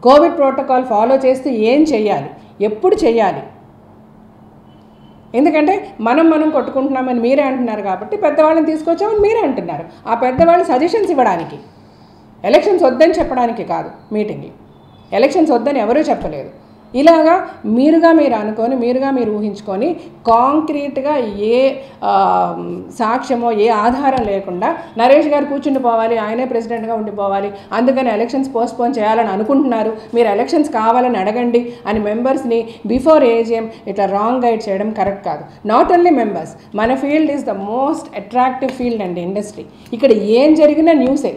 కోవిడ్ ప్రోటోకాల్ ఫాలో చేస్తూ ఏం చేయాలి, ఎప్పుడు చేయాలి. ఎందుకంటే మనం కొట్టుకుంటున్నామని మీరే అంటున్నారు కాబట్టి పెద్దవాళ్ళని తీసుకొచ్చామని మీరే అంటున్నారు. ఆ పెద్దవాళ్ళు సజెషన్స్ ఇవ్వడానికి, ఎలక్షన్స్ వద్దని చెప్పడానికి కాదు. మీటింగ్లు ఎలక్షన్స్ వద్దని ఎవరూ చెప్పలేదు. ఇలాగా మీరు అనుకొని మీరు ఊహించుకొని కాంక్రీట్గా ఏ సాక్ష్యమో ఏ ఆధారం లేకుండా నరేష్ గారు కూర్చుండిపోవాలి, ఆయనే ప్రెసిడెంట్గా ఉండిపోవాలి, అందుకని ఎలక్షన్స్ పోస్ట్పోన్ చేయాలని అనుకుంటున్నారు, మీరు ఎలక్షన్స్ కావాలని అడగండి అని మెంబర్స్ని బిఫోర్ ఏజిఎం ఇట్లా రాంగ్ గైడ్ చేయడం కరెక్ట్ కాదు. నాట్ ఓన్లీ మెంబర్స్, మన field is the most attractive field అండి ఇండస్ట్రీ. ఇక్కడ ఏం జరిగినా న్యూసే.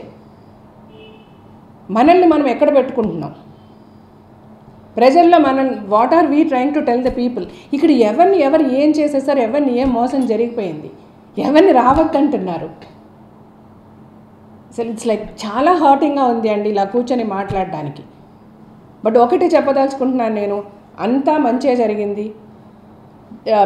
మనల్ని మనం ఎక్కడ పెట్టుకుంటున్నాం ప్రజల్లో, మనం what are we trying to tell the people. ఇక్కడ ఎవరు ఏం చేసేసారు, ఎవరిని ఏం మోసం జరిగిపోయింది, ఎవరిని రావద్దంటున్నారు. అసలు ఇట్స్ లైక్ చాలా హర్టింగ్గా ఉంది అండి ఇలా కూర్చొని మాట్లాడడానికి. బట్ ఒకటి చెప్పదలుచుకుంటున్నాను నేను, అంతా మంచే జరిగింది.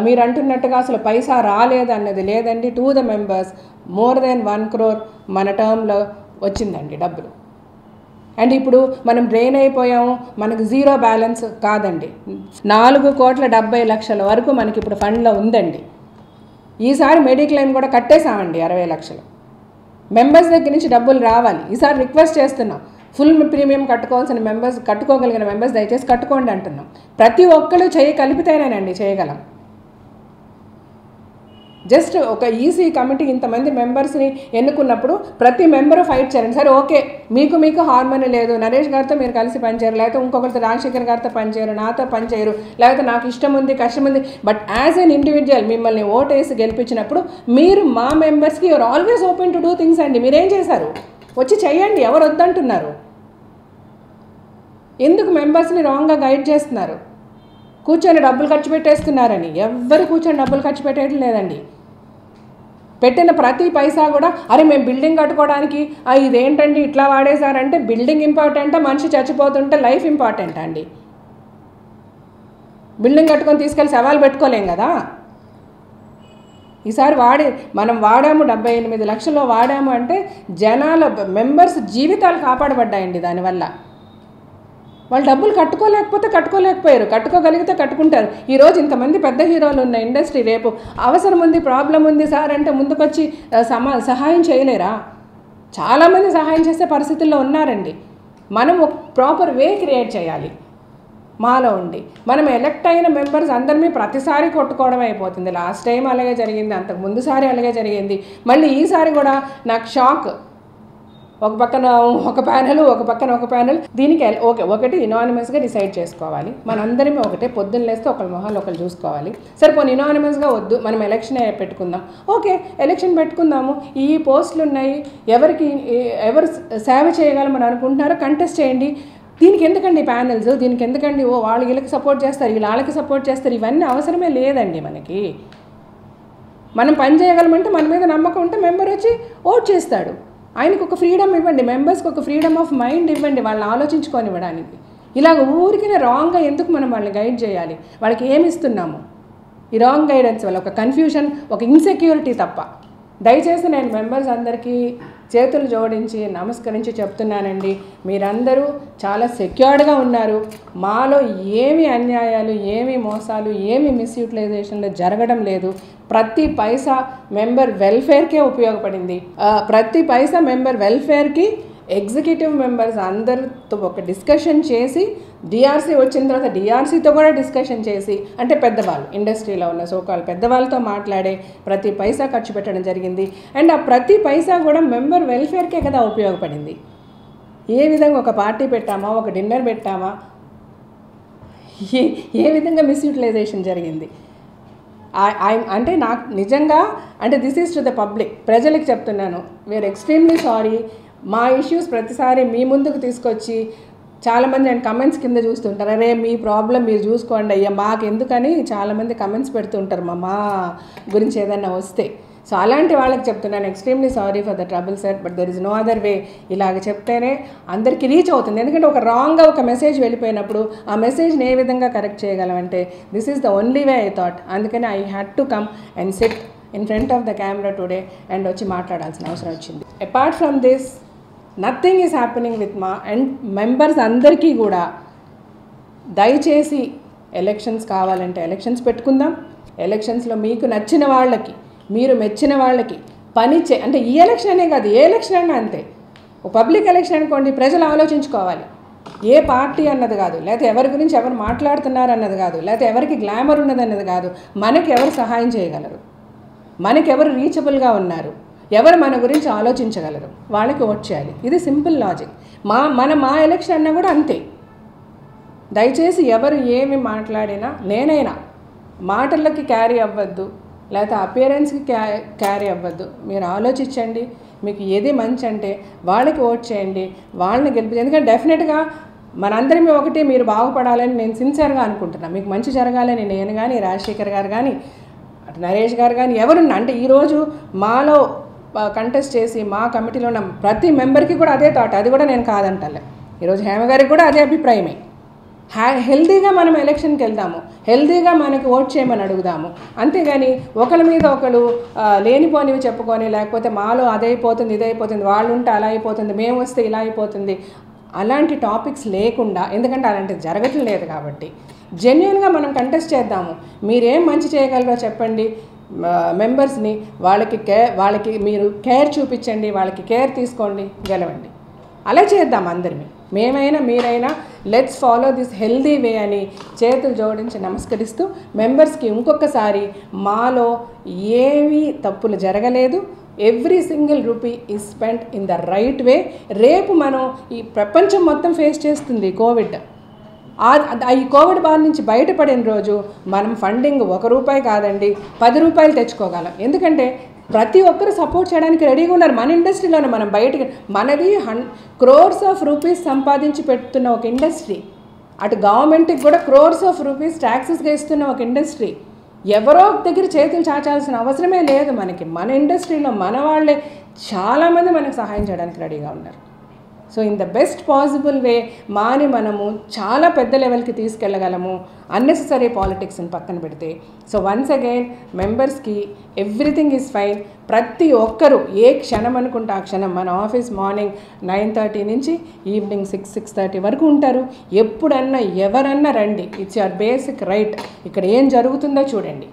మీరు అంటున్నట్టుగా అసలు పైసా రాలేదు అన్నది లేదండి. To the members more than 1 crore మన టర్మ్లో వచ్చిందండి డబ్బులు. అండ్ ఇప్పుడు మనం డ్రైన్ అయిపోయాము, మనకు జీరో బ్యాలెన్స్ కాదండి. 4,70,00,000 వరకు మనకి ఇప్పుడు ఫండ్లో ఉందండి. ఈసారి మెడిక్లెయిమ్ కూడా కట్టేశామండి 60 లక్షలు. మెంబర్స్ దగ్గర నుంచి డబ్బులు రావాలి. ఈసారి రిక్వెస్ట్ చేస్తున్నాం, ఫుల్ ప్రీమియం కట్టుకోవాల్సిన మెంబర్స్, కట్టుకోగలిగిన మెంబర్స్ దయచేసి కట్టుకోండి అంటున్నాం. ప్రతి ఒక్కరు కలిపితేనేనండి చేయగలం. జస్ట్ ఒక ఈసీ కమిటీ ఇంతమంది మెంబర్స్ని ఎన్నుకున్నప్పుడు ప్రతి మెంబరు ఫైట్ చేయండి. సరే ఓకే, మీకు హార్మోనీ లేదు, నరేష్ గారితో మీరు కలిసి పనిచేయరు, లేకపోతే ఇంకొకరితో రాజశేఖర్ గారితో పనిచేయరు, నాతో పనిచేయరు, లేకపోతే నాకు ఇష్టం ఉంది కష్టం ఉంది, బట్ యాజ్ ఎన్ ఇండివిజువల్ మిమ్మల్ని ఓటేసి గెలిపించినప్పుడు మీరు మా మెంబర్స్కి you're always open to do things అండి. మీరేం చేశారు, వచ్చి చెయ్యండి. ఎవరు వద్దంటున్నారు? ఎందుకు మెంబర్స్ని రాంగ్గా గైడ్ చేస్తున్నారు? కూర్చొని డబ్బులు ఖర్చు పెట్టేస్తున్నారని. ఎవ్వరు కూర్చొని డబ్బులు ఖర్చు పెట్టేయడం లేదండి. పెట్టిన ప్రతి పైసా కూడా అరే మేము బిల్డింగ్ కట్టుకోవడానికి ఇదేంటండి ఇట్లా వాడేశారంటే, బిల్డింగ్ ఇంపార్టెంటా, మనిషి చచ్చిపోతుంటే లైఫ్ ఇంపార్టెంటా అండి? బిల్డింగ్ కట్టుకొని తీసుకెళ్ళి సవాలు పెట్టుకోలేం కదా. ఈసారి మనం వాడాము 78 లక్షల్లో వాడాము అంటే జనాల మెంబర్స్ జీవితాలు కాపాడబడ్డాయండి దానివల్ల. వాళ్ళు డబ్బులు కట్టుకోలేకపోయారు, కట్టుకోగలిగితే కట్టుకుంటారు. ఈరోజు ఇంతమంది పెద్ద హీరోలు ఉన్న ఇండస్ట్రీ రేపు అవసరం ఉంది, ప్రాబ్లం ఉంది సార్ అంటే ముందుకొచ్చి సహాయం చేయలేరా? చాలామంది సహాయం చేసే పరిస్థితుల్లో ఉన్నారండి. మనం ఒక ప్రాపర్ వే క్రియేట్ చేయాలి మాలో ఉండి. మనం ఎలక్ట్ అయిన మెంబర్స్ అందరినీ ప్రతిసారి కొట్టుకోవడం అయిపోతుంది. లాస్ట్ టైం అలాగే జరిగింది, అంతకు ముందుసారి అలాగే జరిగింది, మళ్ళీ ఈసారి కూడా నాకు షాక్. ఒక పక్కన ఒక ప్యానెల్, ఒక పక్కన ఒక ప్యానెల్. దీనికి ఒకటి ఇనానిమస్గా డిసైడ్ చేసుకోవాలి. మనందరిమీ ఒకటే, పొద్దున్న లేస్తే ఒకరి మొహాలు ఒకరు చూసుకోవాలి. సరే పోనీ ఇనానిమస్గా వద్దు, మనం ఎలక్షనే పెట్టుకుందాం. ఓకే, ఎలక్షన్ పెట్టుకుందాము. ఈ పోస్టులు ఉన్నాయి, ఎవరు సేవ చేయగలమని అనుకుంటున్నారో కంటెస్ట్ చేయండి. దీనికి ఎందుకండి ప్యానెల్స్, దీనికి ఎందుకండి వాళ్ళు వీళ్ళకి సపోర్ట్ చేస్తారు, వీళ్ళు వాళ్ళకి సపోర్ట్ చేస్తారు, ఇవన్నీ అవసరమే లేదండి. మనకి మనం పని చేయగలమంటే మన మీద నమ్మకం ఉంటే మెంబర్ వచ్చి ఓట్ చేస్తాడు. ఆయనకు ఒక ఫ్రీడమ్ ఇవ్వండి, మెంబర్స్కి ఒక ఫ్రీడమ్ ఆఫ్ మైండ్ ఇవ్వండి, వాళ్ళని ఆలోచించుకొని ఇవ్వడానికి. ఇలాగ ఊరికినే రాంగ్గా ఎందుకు మనం వాళ్ళని గైడ్ చేయాలి? వాళ్ళకి ఏమి ఇస్తున్నాము? ఈ రాంగ్ గైడెన్స్ వల్ల ఒక కన్ఫ్యూజన్, ఒక ఇన్సెక్యూరిటీ తప్ప. దయచేసి నేను మెంబర్స్ అందరికీ చేతులు జోడించి నమస్కరించి చెప్తున్నానండి, మీరందరూ చాలా సెక్యూర్డ్గా ఉన్నారు. మాలో ఏమి అన్యాయాలు, ఏమి మోసాలు, ఏమి మిస్యూటిలైజేషన్లు జరగడం లేదు. ప్రతి పైసా మెంబర్ వెల్ఫేర్కే ఉపయోగపడింది. ప్రతి పైసా మెంబర్ వెల్ఫేర్కి ఎగ్జిక్యూటివ్ మెంబర్స్ అందరితో ఒక డిస్కషన్ చేసి, డిఆర్సీ వచ్చిన తర్వాత డిఆర్సీతో కూడా డిస్కషన్ చేసి, అంటే పెద్దవాళ్ళు ఇండస్ట్రీలో ఉన్న సోకాల్ పెద్దవాళ్ళతో మాట్లాడే ప్రతి పైసా ఖర్చు పెట్టడం జరిగింది. అండ్ ఆ ప్రతి పైసా కూడా మెంబర్ వెల్ఫేర్కే కదా ఉపయోగపడింది. ఏ విధంగా ఒక పార్టీ పెట్టామా, ఒక డిన్నర్ పెట్టామా, ఏ విధంగా మిస్యూటిలైజేషన్ జరిగింది అంటే నాకు నిజంగా, అంటే this is to the public, ప్రజలకు చెప్తున్నాను, వీఆర్ ఎక్స్ట్రీమ్లీ సారీ. మా ఇష్యూస్ ప్రతిసారి మీ ముందుకు తీసుకొచ్చి చాలామంది నేను కమెంట్స్ కింద చూస్తుంటారు, అరే మీ ప్రాబ్లం మీరు చూసుకోండి అయ్యా మాకు ఎందుకని చాలామంది కమెంట్స్ పెడుతుంటారు మా గురించి ఏదైనా వస్తే. సో అలాంటి వాళ్ళకి చెప్తున్నాను, ఎక్స్ట్రీమ్లీ sorry for the trouble sir, but there is no other way. ఇలాగ చెప్తేనే అందరికీ రీచ్ అవుతుంది. ఎందుకంటే ఒక రాంగ్గా ఒక మెసేజ్ వెళ్ళిపోయినప్పుడు ఆ మెసేజ్ని ఏ విధంగా కరెక్ట్ చేయగలమంటే this is the only way I thought. అందుకని I had to come and sit in front of the camera today and వచ్చి మాట్లాడాల్సిన అవసరం వచ్చింది. Apart from this nothing is happening with మా అండ్ మెంబర్స్ అందరికీ కూడా దయచేసి ఎలక్షన్స్ కావాలంటే ఎలక్షన్స్ పెట్టుకుందాం. ఎలక్షన్స్లో మీకు నచ్చిన వాళ్ళకి, మీరు మెచ్చిన వాళ్ళకి అంటే ఈ ఎలక్షన్ అనే కాదు, ఏ ఎలక్షన్ అయినా అంతే. పబ్లిక్ ఎలక్షన్ అనుకోండి, ప్రజలు ఆలోచించుకోవాలి. ఏ పార్టీ అన్నది కాదు, లేకపోతే ఎవరి గురించి ఎవరు మాట్లాడుతున్నారు అన్నది కాదు, లేకపోతే ఎవరికి గ్లామర్ ఉన్నది అన్నది కాదు. మనకి ఎవరు సహాయం చేయగలరు, మనకి ఎవరు రీచబుల్గా ఉన్నారు, ఎవరు మన గురించి ఆలోచించగలరు, వాళ్ళకి ఓట్ చేయాలి. ఇది సింపుల్ లాజిక్. మా ఎలక్షన్ అన్నా కూడా అంతే. దయచేసి ఎవరు ఏమి మాట్లాడినా, నేనైనా మాటలకి క్యారీ అవ్వద్దు, లేకపోతే అపియరెన్స్కి క్యారీ అవ్వద్దు. మీరు ఆలోచించండి, మీకు ఏది మంచి అంటే వాళ్ళకి ఓట్ చేయండి, వాళ్ళని గెలిపించండి. ఎందుకంటే డెఫినెట్గా మనందరిమీ ఒకటి, మీరు బాగుపడాలని నేను సిన్సియర్గా అనుకుంటున్నాను. మీకు మంచి జరగాలని నేను కానీ, రాజశేఖర్ గారు కానీ, నరేష్ గారు కానీ ఎవరున్నా, అంటే ఈరోజు మాలో కంటెస్ట్ చేసి మా కమిటీలో ఉన్న ప్రతి మెంబర్కి కూడా అదే థాట్, అది కూడా నేను కాదంటలే. ఈరోజు హేమ గారికి కూడా అదే అభిప్రాయమే. హెల్తీగా మనం ఎలక్షన్కి వెళ్దాము, హెల్తీగా మనకి ఓట్ చేయమని అడుగుదాము. అంతేగాని ఒకరి మీద ఒకరు లేనిపోనివి చెప్పుకొని, లేకపోతే మాలో అదైపోతుంది ఇదైపోతుంది, వాళ్ళు ఉంటే అలా అయిపోతుంది, మేము వస్తే ఇలా అయిపోతుంది, అలాంటి టాపిక్స్ లేకుండా, ఎందుకంటే అలాంటిది జరగటం లేదు కాబట్టి జెన్యున్గా మనం కంటెస్ట్ చేద్దాము. మీరేం మంచి చేయగలరో చెప్పండి. మెంబర్స్ని వాళ్ళకి మీరు కేర్ చూపించండి, వాళ్ళకి కేర్ తీసుకోండి, గెలవండి. అలా చేద్దాం అందరినీ, మేమైనా మీరైనా. Let's follow this healthy way అని చేతులు జోడించి నమస్కరిస్తూ మెంబర్స్కి ఇంకొకసారి మాలో ఏమీ తప్పులు జరగలేదు. Every single rupee is spent in the right way. రేపు మనం ఈ ప్రపంచం మొత్తం ఫేస్ చేస్తుంది కోవిడ్. ఈ కోవిడ్ బారి నుంచి బయటపడిన రోజు మనం ఫండింగ్ ₹1 కాదండి, ₹10 తెచ్చుకోగలం. ఎందుకంటే ప్రతి ఒక్కరు సపోర్ట్ చేయడానికి రెడీగా ఉన్నారు. మన ఇండస్ట్రీలోనే మనం బయటకి, మనది crores of rupees సంపాదించి పెడుతున్న ఒక ఇండస్ట్రీ, అటు గవర్నమెంట్కి కూడా crores of rupees ట్యాక్సెస్గా ఇస్తున్న ఒక ఇండస్ట్రీ. ఎవరో దగ్గర చేతులు చాచాల్సిన అవసరమే లేదు మనకి. మన ఇండస్ట్రీలో మన వాళ్ళే చాలామంది మనకు సహాయం చేయడానికి రెడీగా ఉన్నారు. So in the best possible way మాని మనము చాలా పెద్ద లెవెల్కి తీసుకెళ్ళగలము, అన్నెసెసరీ పాలిటిక్స్ని పక్కన పెడితే. సో వన్స్ అగైన్ మెంబర్స్కి ఎవ్రీథింగ్ ఈజ్ ఫైన్. ప్రతి ఒక్కరూ ఏ క్షణం అనుకుంటే ఆ క్షణం, మన ఆఫీస్ మార్నింగ్ 9:30 నుంచి ఈవినింగ్ 6-6:30 వరకు ఉంటారు. ఎప్పుడన్నా ఎవరన్నా రండి, ఇట్స్ యువర్ బేసిక్ రైట్. ఇక్కడ ఏం జరుగుతుందో చూడండి,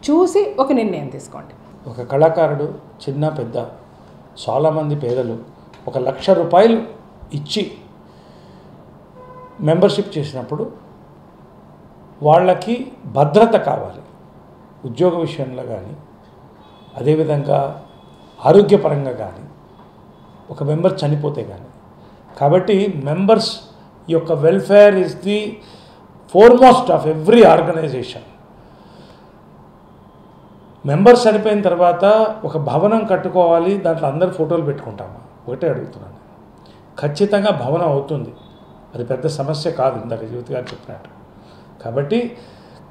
చూసి ఒక నిర్ణయం తీసుకోండి. ఒక కళాకారుడు, చిన్న పెద్ద చాలామంది పేదలు ₹1,00,000 ఇచ్చి మెంబర్షిప్ చేసినప్పుడు వాళ్ళకి భద్రత కావాలి, ఉద్యోగ విషయంలో కానీ, అదేవిధంగా ఆరోగ్యపరంగా కానీ, ఒక మెంబర్ చనిపోతే కానీ. కాబట్టి మెంబర్స్ యొక్క welfare is the foremost of every organisation. Members చనిపోయిన తర్వాత ఒక భవనం కట్టుకోవాలి, దాంట్లో అందరు ఫోటోలు పెట్టుకుంటాము. ఒకటే అడుగుతున్నాను, ఖచ్చితంగా భవనం అవుతుంది, అది పెద్ద సమస్య కాదు, ఇందాక జ్యోతి గారు చెప్పినట్టు. కాబట్టి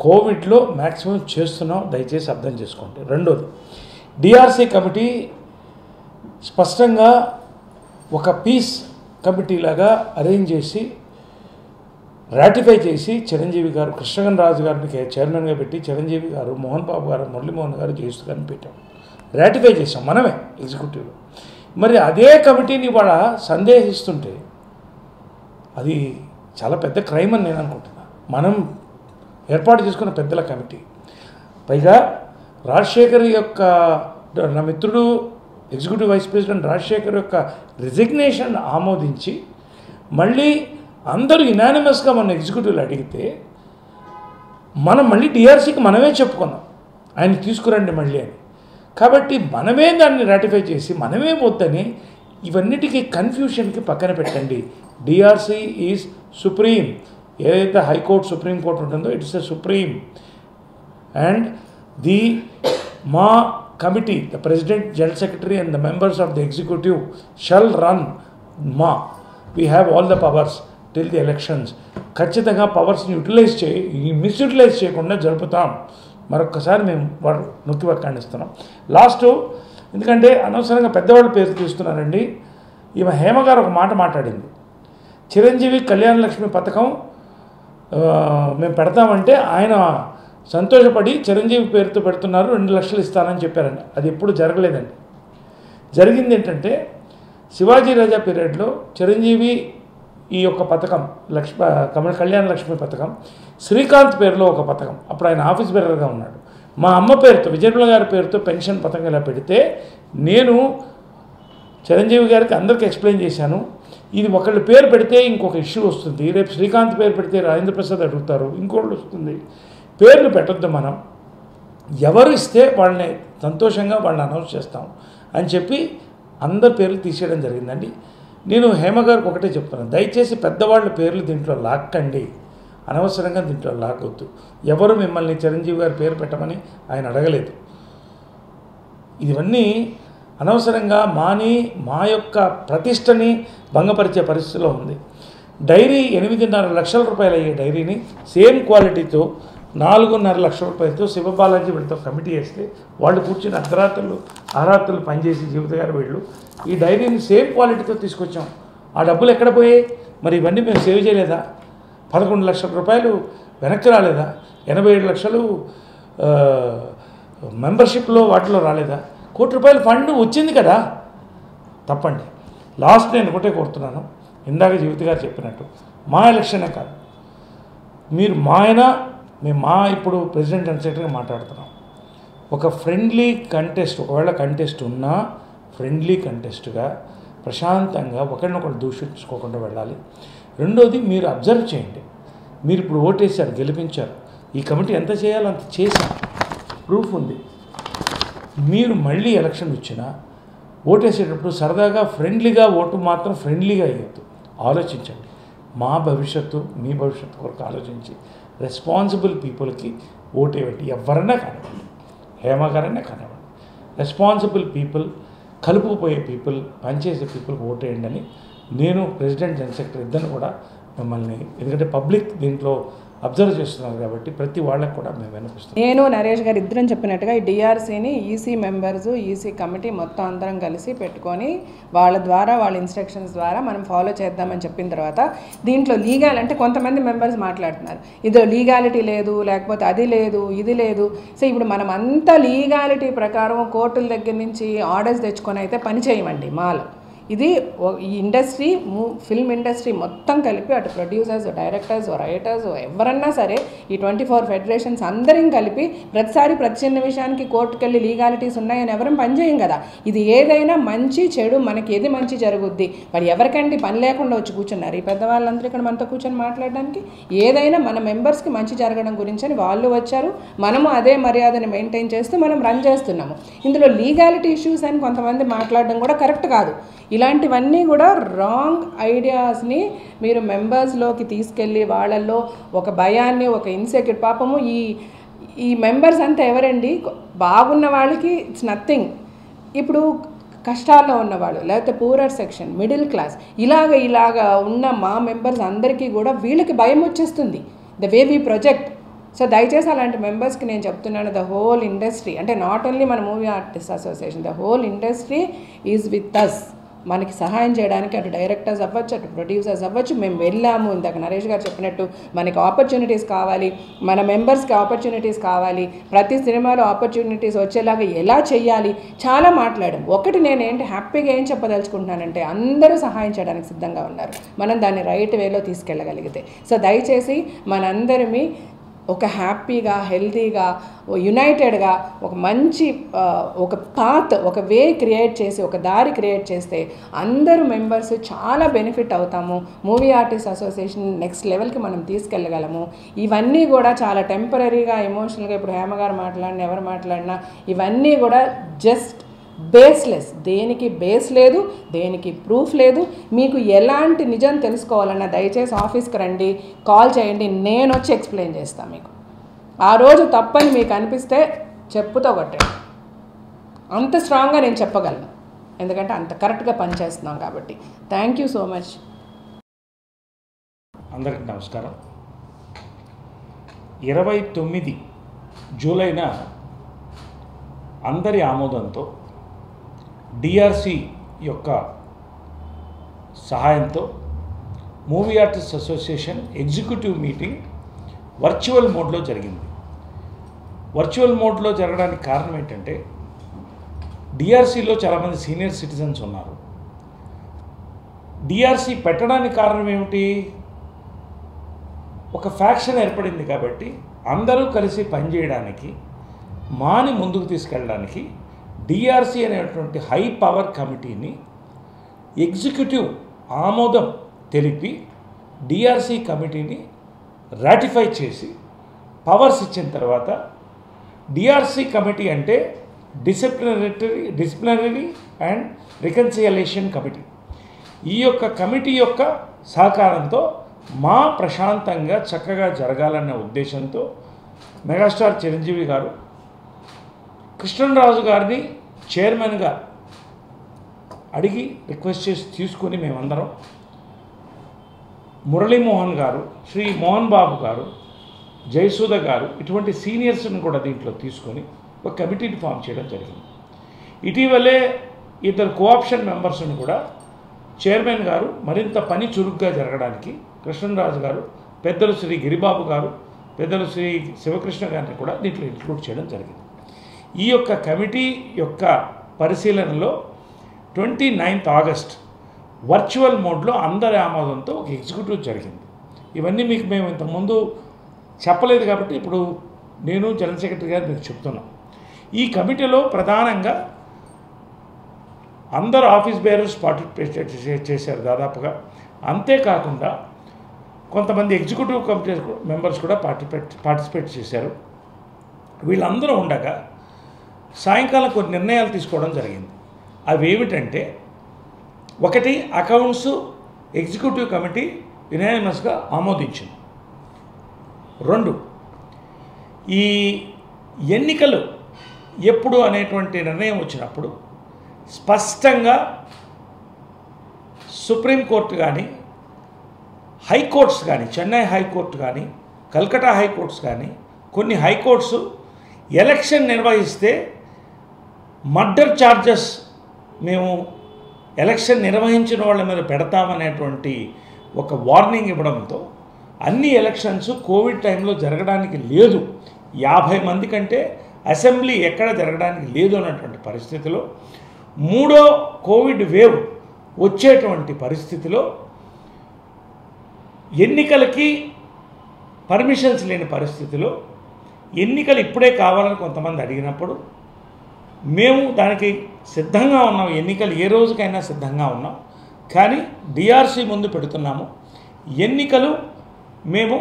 కోవిడ్లో మ్యాక్సిమం చేస్తున్నాం, దయచేసి అర్థం చేసుకోండి. రెండోది, డిఆర్సీ కమిటీ స్పష్టంగా ఒక పీస్ కమిటీ లాగా అరేంజ్ చేసి రాటిఫై చేసి చిరంజీవి గారు, కృష్ణగన్ రాజు గారిని చైర్మన్గా పెట్టి, చిరంజీవి గారు, మోహన్ బాబు గారు, మురళీమోహన్ గారు, జయస్తు గారిని పెట్టాం, రాటిఫై చేసాం మనమే ఎగ్జిక్యూటివ్లో. మరి అదే కమిటీని వాళ్ళ సందేహిస్తుంటే అది చాలా పెద్ద క్రైమ్ అని నేను అనుకుంటున్నాను. మనం ఏర్పాటు చేసుకున్న పెద్దల కమిటీ, పైగా రాజశేఖర్ యొక్క, నా మిత్రుడు ఎగ్జిక్యూటివ్ వైస్ ప్రెసిడెంట్ రాజశేఖర్ యొక్క రిజిగ్నేషన్ ఆమోదించి మళ్ళీ అందరూ యునానిమస్గా మన ఎగ్జిక్యూటివ్లు అడిగితే మనం మళ్ళీ డిఆర్సీకి మనమే చెప్పుకున్నాం ఆయన తీసుకురండి మళ్ళీ అని. కాబట్టి మనమే దాన్ని రాటిఫై చేసి మనమే వద్దని, ఇవన్నిటికీ కన్ఫ్యూషన్కి పక్కన పెట్టండి. DRC is supreme. ఏదైతే హైకోర్టు సుప్రీంకోర్టు ఉంటుందో ఇట్స్ ఎ సుప్రీం. అండ్ మా committee, the president, general secretary and the members of the executive shall run we have all the powers till the elections. ఖచ్చితంగా పవర్స్ని మిస్యూటిలైజ్ చేయకుండా జరుపుతాం. మరొకసారి మేము వాడు నొక్కి వక్కాండిస్తున్నాం. Last, ఎందుకంటే అనవసరంగా పెద్దవాళ్ళ పేరు తీస్తున్నారండి. ఈమె హేమ గారు ఒక మాట మాట్లాడింది, చిరంజీవి కళ్యాణ లక్ష్మి పథకం మేము పెడతామంటే ఆయన సంతోషపడి చిరంజీవి పేరుతో పెడుతున్నారు, 2 లక్షలు ఇస్తానని చెప్పారండి. అది ఎప్పుడు జరగలేదండి. జరిగింది ఏంటంటే శివాజీ రాజా పీరియడ్లో చిరంజీవి ఈ యొక్క పథకం కళ్యాణ లక్ష్మి పథకం, శ్రీకాంత్ పేరులో ఒక పథకం, అప్పుడు ఆయన ఆఫీస్ బేరర్గా ఉన్నాడు, మా అమ్మ పేరుతో విజయనుల గారి పేరుతో పెన్షన్ పథకం ఇలా పెడితే నేను చిరంజీవి గారికి అందరికీ ఎక్స్ప్లెయిన్ చేశాను, ఇది ఒకళ్ళ పేరు పెడితే ఇంకొక ఇష్యూ వస్తుంది, రేపు శ్రీకాంత్ పేరు పెడితే రాజేంద్ర ప్రసాద్ అడుగుతారు, ఇంకోళ్ళు వస్తుంది, పేర్లు పెట్టొద్దు, మనం ఎవరు ఇస్తే వాళ్ళని సంతోషంగా వాళ్ళని అనౌన్స్ చేస్తాం అని చెప్పి అందరి పేర్లు తీసేయడం జరిగిందండి. నేను హేమ గారికి ఒకటే చెప్తున్నాను, దయచేసి పెద్దవాళ్ళ పేర్లు దీంట్లో లాక్కండి, అనవసరంగా దీంట్లో లాగొద్దు. ఎవరు మిమ్మల్ని చిరంజీవి గారి పేరు పెట్టమని ఆయన అడగలేదు. ఇవన్నీ అనవసరంగా మా యొక్క ప్రతిష్టని భంగపరిచే పరిస్థితిలో ఉంది. డైరీ 8.5 లక్షల రూపాయలు అయ్యే డైరీని సేమ్ క్వాలిటీతో 4.5 లక్షల రూపాయలతో శివబాలాజీ వీళ్ళతో కమిటీ వేస్తే వాళ్ళు కూర్చుని అర్ధరాత్రులు పనిచేసి జీవిత గారు వీళ్ళు ఈ డైరీని సేమ్ క్వాలిటీతో తీసుకొచ్చాం. ఆ డబ్బులు ఎక్కడ పోయాయి? మరి ఇవన్నీ మేము సేవ్ చేయలేదా? 11 లక్షల రూపాయలు వెనక్కి రాలేదా? 87 లక్షలు మెంబర్షిప్లో వాటిలో రాలేదా? ₹1 కోటి ఫండ్ వచ్చింది కదా, తప్పండి. లాస్ట్ నేను ఒకటే కోరుతున్నాను, ఇందాక జీవిత గారు చెప్పినట్టు మా ఎలక్షనే కాదు, మీరు మేము ఇప్పుడు ప్రెసిడెంట్ అండ్ సెక్రటరీగా మాట్లాడుతున్నాం. ఒక ఫ్రెండ్లీ కంటెస్ట్, ఒకవేళ కంటెస్ట్ ఉన్నా ఫ్రెండ్లీ కంటెస్ట్గా ప్రశాంతంగా ఒకరినొకరు దూషించుకోకుండా వెళ్ళాలి. రెండోది, మీరు అబ్జర్వ్ చేయండి, మీరు ఇప్పుడు ఓటేశారు, గెలిపించారు, ఈ కమిటీ ఎంత చేయాలో అంత చేశారు, ప్రూఫ్ ఉంది. మీరు మళ్ళీ ఎలక్షన్ వచ్చినా ఓటేసేటప్పుడు సరదాగా ఫ్రెండ్లీగా ఓటు మాత్రం ఫ్రెండ్లీగా అయ్యొద్దు. ఆలోచించండి, మా భవిష్యత్తు మీ భవిష్యత్తు కొరకు ఆలోచించి రెస్పాన్సిబుల్ పీపుల్కి ఓటేయండి. ఎవరైనా కానివ్వండి, హేమ గారైనా కానివ్వండి, రెస్పాన్సిబుల్ పీపుల్, కలుపుకుపోయే పీపుల్, పనిచేసే పీపుల్కి ఓటేయండి అని నేను ప్రెసిడెంట్ జనరల్ సెక్రటరీ ఇద్దరిని కూడా మిమ్మల్ని, ఎందుకంటే పబ్లిక్ దీంట్లో అబ్జర్వ్ చేస్తున్నారు కాబట్టి ప్రతి వాళ్ళకి కూడా మేము వినిపిస్తాం. నేను నరేష్ గారు ఇద్దరం చెప్పినట్టుగా ఈ డిఆర్సీని ఈసీ మెంబర్స్, ఈసీ కమిటీ మొత్తం అందరం కలిసి పెట్టుకొని వాళ్ళ ద్వారా, వాళ్ళ ఇన్స్ట్రక్షన్స్ ద్వారా మనం ఫాలో చేద్దామని చెప్పిన తర్వాత దీంట్లో లీగల్ అంటే కొంతమంది మెంబర్స్ మాట్లాడుతున్నారు, ఇదో లీగాలిటీ లేదు, లేకపోతే అది లేదు, ఇది లేదు. సో ఇప్పుడు మనం అంతా లీగాలిటీ ప్రకారం కోర్టుల దగ్గర నుంచి ఆర్డర్స్ తెచ్చుకొని అయితే పని చేయమండి మాలో. ఇది ఈ ఇండస్ట్రీ, ఫిల్మ్ ఇండస్ట్రీ మొత్తం కలిపి, అటు ప్రొడ్యూసర్స్, డైరెక్టర్స్, రైటర్స్, ఎవరన్నా సరే ఈ 24 ఫెడరేషన్స్ అందరం కలిపి ప్రతిసారి ప్రతి చిన్న విషయానికి కోర్టుకు వెళ్ళి లీగాలిటీస్ ఉన్నాయని ఎవరం పనిచేయం కదా. ఇది ఏదైనా మంచి చెడు మనకి ఏది మంచి జరుగుద్ది, మరి ఎవరికంటే పని లేకుండా వచ్చి కూర్చున్నారు ఈ పెద్దవాళ్ళందరూ ఇక్కడ మనతో కూర్చొని మాట్లాడడానికి. ఏదైనా మన మెంబర్స్కి మంచి జరగడం గురించి అని వాళ్ళు వచ్చారు, మనము అదే మర్యాదను మెయింటైన్ చేస్తూ మనం రన్ చేస్తున్నాము. ఇందులో లీగాలిటీ ఇష్యూస్ అని కొంతమంది మాట్లాడడం కూడా కరెక్ట్ కాదు. ఇలాంటివన్నీ కూడా రాంగ్ ఐడియాస్ని మీరు మెంబర్స్లోకి తీసుకెళ్ళి వాళ్ళల్లో ఒక భయాన్ని, ఒక ఇన్సెక్యూర్, పాపము ఈ మెంబర్స్ అంతా ఎవరండి, బాగున్న వాళ్ళకి ఇట్స్ నథింగ్. ఇప్పుడు కష్టాల్లో ఉన్నవాళ్ళు, లేకపోతే పూరర్ సెక్షన్, మిడిల్ క్లాస్, ఇలాగా ఉన్న మా మెంబర్స్ అందరికీ కూడా వీళ్ళకి భయం వచ్చేస్తుంది the way we project. So దయచేసి అలాంటి మెంబర్స్కి నేను చెప్తున్నాను, ద హోల్ ఇండస్ట్రీ, అంటే నాట్ ఓన్లీ మన movie artist association, the whole industry is with us. మనకి సహాయం చేయడానికి అటు డైరెక్టర్స్ అవ్వచ్చు, అటు ప్రొడ్యూసర్స్ అవ్వచ్చు, మేము వెళ్ళాము. ఇందాక నరేష్ గారు చెప్పినట్టు మనకి ఆపర్చునిటీస్ కావాలి, మన మెంబర్స్కి ఆపర్చునిటీస్ కావాలి, ప్రతి సినిమాలో ఆపర్చునిటీస్ వచ్చేలాగా ఎలా చెయ్యాలి, చాలా మాట్లాడాం. ఒకటి నేనేంటి హ్యాపీగా ఏం చెప్పదలుచుకుంటున్నానంటే అందరూ సహాయం చేయడానికి సిద్ధంగా ఉన్నారు, మనం దాన్ని రైట్ వేలో తీసుకెళ్ళగలిగితే. సో దయచేసి మనందరినీ ఒక హ్యాపీగా, హెల్తీగా, యునైటెడ్గా ఒక మంచి ఒక పాత్, ఒక వే క్రియేట్ చేసి, ఒక దారి క్రియేట్ చేస్తే అందరూ మెంబర్స్ చాలా బెనిఫిట్ అవుతాము. మూవీ ఆర్టిస్ట్ అసోసియేషన్ నెక్స్ట్ లెవెల్కి మనం తీసుకెళ్ళగలము. ఇవన్నీ కూడా చాలా టెంపరీగా, ఎమోషనల్గా, ఇప్పుడు హేమ గారు మాట్లాడినా ఎవరు మాట్లాడినా ఇవన్నీ కూడా జస్ట్ బేస్లెస్. దేనికి బేస్ లేదు, దేనికి ప్రూఫ్ లేదు. మీకు ఎలాంటి నిజం తెలుసుకోవాలన్నా దయచేసి ఆఫీస్కి రండి, కాల్ చేయండి, నేను వచ్చి ఎక్స్ప్లెయిన్ చేస్తాను మీకు. ఆ రోజు తప్పని మీకు అనిపిస్తే చెప్పుతో కొట్టండి, అంత స్ట్రాంగ్గా నేను చెప్పగలను, ఎందుకంటే అంత కరెక్ట్గా పనిచేస్తున్నాం కాబట్టి. Thank you so much. అందరికీ నమస్కారం. 29 జూలైన అందరి ఆమోదంతో డిఆర్సి యొక్క సహాయంతో movie artist association executive meeting virtual మోడ్లో జరిగింది. వర్చువల్ మోడ్లో జరగడానికి కారణం ఏంటంటే డిఆర్సీలో చాలామంది సీనియర్ సిటిజన్స్ ఉన్నారు. డిఆర్సీ పెట్టడానికి కారణం ఏమిటి? ఒక ఫ్యాక్షన్ ఏర్పడింది కాబట్టి అందరూ కలిసి పనిచేయడానికి, మాని ముందుకు తీసుకెళ్ళడానికి డిఆర్సీ అనేటువంటి హై పవర్ కమిటీని ఎగ్జిక్యూటివ్ ఆమోదం తెలిపి డిఆర్సీ కమిటీని రాటిఫై చేసి పవర్స్ ఇచ్చిన తర్వాత, డిఆర్సీ కమిటీ అంటే డిసిప్లినరీ అండ్ రికన్సిలియేషన్ కమిటీ, ఈ యొక్క కమిటీ యొక్క సహకారంతో మా ప్రశాంతంగా చక్కగా జరగాలన్న ఉద్దేశంతో మెగాస్టార్ చిరంజీవి గారు కృష్ణరాజు గారిని చైర్మన్గా అడిగి రిక్వెస్ట్ చేసి తీసుకుని మేమందరం మురళీమోహన్ గారు, శ్రీ మోహన్ బాబు గారు, జయసుధ గారు ఇటువంటి సీనియర్స్ని కూడా దీంట్లో తీసుకొని ఒక కమిటీని ఫామ్ చేయడం జరిగింది. ఇటీవలే ఇద్దరు కోఆప్షన్ మెంబర్స్ని కూడా చైర్మన్ గారు మరింత పని చురుగ్గా జరగడానికి కృష్ణరాజు గారు, పెద్దలు శ్రీ గిరిబాబు గారు, పెద్దలు శ్రీ శివకృష్ణ గారిని కూడా దీంట్లో ఇంక్లూడ్ చేయడం జరిగింది. ఈ యొక్క కమిటీ యొక్క పరిశీలనలో 29th ఆగస్ట్ వర్చువల్ మోడ్లో అందరి ఆమోదంతో ఒక ఎగ్జిక్యూటివ్ జరిగింది. ఇవన్నీ మీకు మేము ఇంతకుముందు చెప్పలేదు కాబట్టి ఇప్పుడు నేను జనరల్ సెక్రటరీ గారు మీకు చెప్తున్నాను. ఈ కమిటీలో ప్రధానంగా అందరు ఆఫీస్ బేరర్స్ పార్టిసిపేట్ చేశారు దాదాపుగా. అంతేకాకుండా కొంతమంది ఎగ్జిక్యూటివ్ కమిటీ మెంబర్స్ కూడా పార్టిసిపేట్ చేశారు. వీళ్ళందరూ ఉండగా సాయంకాలం కొన్ని నిర్ణయాలు తీసుకోవడం జరిగింది. అవి ఏమిటంటే, ఒకటి, అకౌంట్స్ ఎగ్జిక్యూటివ్ కమిటీ యునానిమస్గా ఆమోదించింది. 2, ఈ ఎన్నికలు ఎప్పుడు అనేటువంటి నిర్ణయం వచ్చినప్పుడు స్పష్టంగా సుప్రీంకోర్టు కానీ, హైకోర్ట్స్ కానీ, చెన్నై హైకోర్టు కానీ, కల్కటా హైకోర్ట్స్ కానీ, కొన్ని హైకోర్ట్స్ ఎలక్షన్ నిర్వహిస్తే మర్డర్ ఛార్జెస్ మేము ఎలక్షన్ నిర్వహించిన వాళ్ళ మీద పెడతామనేటువంటి ఒక వార్నింగ్ ఇవ్వడంతో అన్ని ఎలక్షన్స్ కోవిడ్ టైంలో జరగడానికి లేదు, 50 మంది కంటే అసెంబ్లీ ఎక్కడ జరగడానికి లేదు అన్నటువంటి పరిస్థితిలో, 3వ కోవిడ్ వేవ్ వచ్చేటువంటి పరిస్థితిలో ఎన్నికలకి పర్మిషన్స్ లేని పరిస్థితిలో ఎన్నికలు ఇప్పుడే కావాలని కొంతమంది అడిగినప్పుడు మేము దానికి సిద్ధంగా ఉన్నాం. ఎన్నికలు ఏ రోజుకైనా సిద్ధంగా ఉన్నాం. కానీ డిఆర్సీ ముందు పెడుతున్నాము. ఎన్నికలు మేము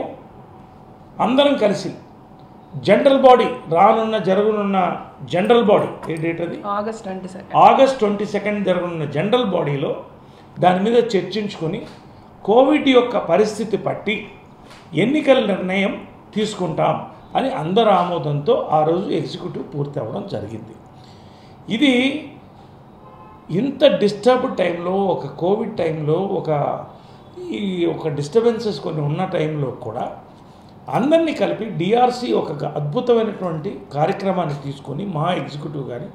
అందరం కలిసి జనరల్ బాడీ జరగనున్న జనరల్ బాడీ ఏ డేట్ అది? ఆగస్ట్ 22 జరగనున్న జనరల్ బాడీలో దాని మీద చర్చించుకొని కోవిడ్ యొక్క పరిస్థితి పట్టి ఎన్నికల నిర్ణయం తీసుకుంటాం అని అందరి ఆమోదంతో ఆ రోజు ఎగ్జిక్యూటివ్ పూర్తి అవ్వడం జరిగింది. ఇది ఇంత డిస్టర్బ్డ్ టైంలో, ఒక కోవిడ్ టైంలో, ఒక డిస్టర్బెన్సెస్ కొన్ని ఉన్న టైంలో కూడా అందరినీ కలిపి డిఆర్సీ ఒక అద్భుతమైనటువంటి కార్యక్రమాన్ని తీసుకొని మా ఎగ్జిక్యూటివ్ కానీ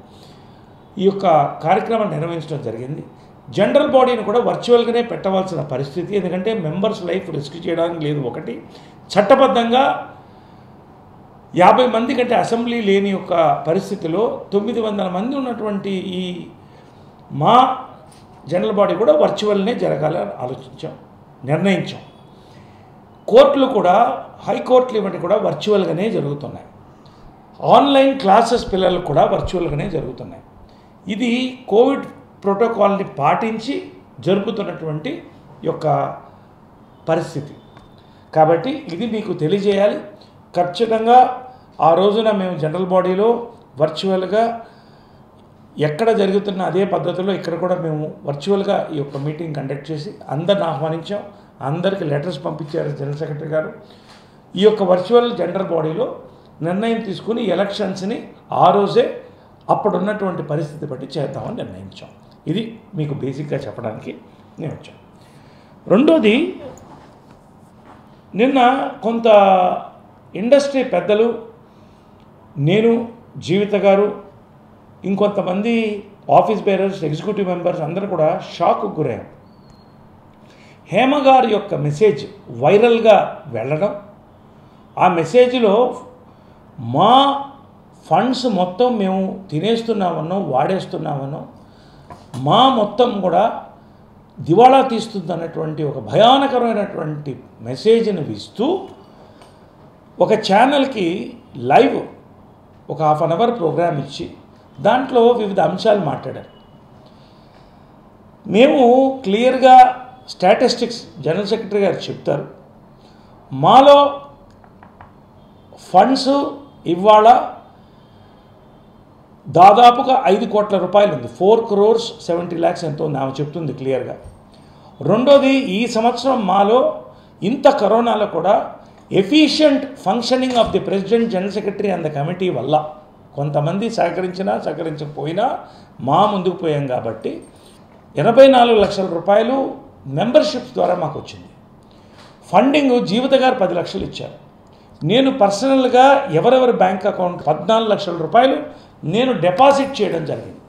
ఈ యొక్క కార్యక్రమాన్ని నిర్వహించడం జరిగింది. జనరల్ బాడీని కూడా వర్చువల్గానే పెట్టవలసిన పరిస్థితి, ఎందుకంటే మెంబర్స్ లైఫ్ రిస్క్ చేయడానికి లేదు. ఒకటి, చట్టబద్ధంగా 50 మంది కంటే అసెంబ్లీ లేని యొక్క పరిస్థితిలో 900 మంది ఉన్నటువంటి ఈ మా జనరల్ బాడీ కూడా వర్చువల్నే జరగాలని నిర్ణయించాం. కోర్టులు కూడా, హైకోర్టులు ఇవన్నీ కూడా వర్చువల్గానే జరుగుతున్నాయి. ఆన్లైన్ క్లాసెస్ పిల్లలు కూడా వర్చువల్గానే జరుగుతున్నాయి. ఇది కోవిడ్ ప్రోటోకాల్ని పాటించి జరుపుతున్నటువంటి యొక్క పరిస్థితి కాబట్టి ఇది మీకు తెలియజేయాలి. ఖచ్చితంగా ఆ రోజున మేము జనరల్ బాడీలో వర్చువల్గా ఎక్కడ జరుగుతున్న అదే పద్ధతిలో ఇక్కడ కూడా మేము వర్చువల్గా ఈ యొక్క మీటింగ్ కండక్ట్ చేసి అందరిని ఆహ్వానించాం. అందరికీ లెటర్స్ పంపించారు జనరల్ సెక్రటరీ గారు. ఈ యొక్క వర్చువల్ జనరల్ బాడీలో నిర్ణయం తీసుకుని ఎలక్షన్స్ని ఆ రోజే అప్పుడున్నటువంటి పరిస్థితి బట్టి చేద్దామని నిర్ణయించాం. ఇది మీకు బేసిక్గా చెప్పడానికి నేను వచ్చాను. రెండోది, నిన్న కొంత ఇండస్ట్రీ పెద్దలు, నేను, జీవిత గారు, ఇంకొంతమంది ఆఫీస్ బేరర్స్, ఎగ్జిక్యూటివ్ మెంబర్స్ అందరూ కూడా షాక్కు గురయ్యాం. హేమ గారి యొక్క మెసేజ్ వైరల్గా వెళ్ళడం, ఆ మెసేజ్లో మా ఫండ్స్ మొత్తం మేము తినేస్తున్నామనో వాడేస్తున్నామనో మా మొత్తం కూడా దివాళా తీస్తుందన్నటువంటి ఒక భయానకరమైనటువంటి మెసేజ్ని ఇస్తూ ఒక ఛానల్కి లైవ్ ఒక హాఫ్ అన్ అవర్ ప్రోగ్రామ్ ఇచ్చి దాంట్లో వివిధ అంశాలు మాట్లాడారు. మేము క్లియర్గా స్టాటిస్టిక్స్ జనరల్ సెక్రటరీ గారు చెప్తారు, మాలో ఫండ్స్ ఇవాళ దాదాపుగా 5 కోట్ల రూపాయలు ఉంది. 4,70,00,000 ఎంతో ఉంది, ఆమె చెప్తుంది క్లియర్గా. రెండోది, ఈ సంవత్సరం మాలో ఇంత కరోనాలో కూడా efficient functioning of the president, general secretary and the committee వల్ల కొంతమంది సహకరించినా సహకరించకపోయినా మా ముందుకు పోయాం కాబట్టి 84 లక్షల రూపాయలు మెంబర్షిప్స్ ద్వారా మాకు వచ్చింది. ఫండింగ్ జీవిత గారు 10 లక్షలు ఇచ్చారు. నేను పర్సనల్గా ఎవరెవరి బ్యాంక్ అకౌంట్ 14 లక్షల రూపాయలు నేను డిపాజిట్ చేయడం జరిగింది.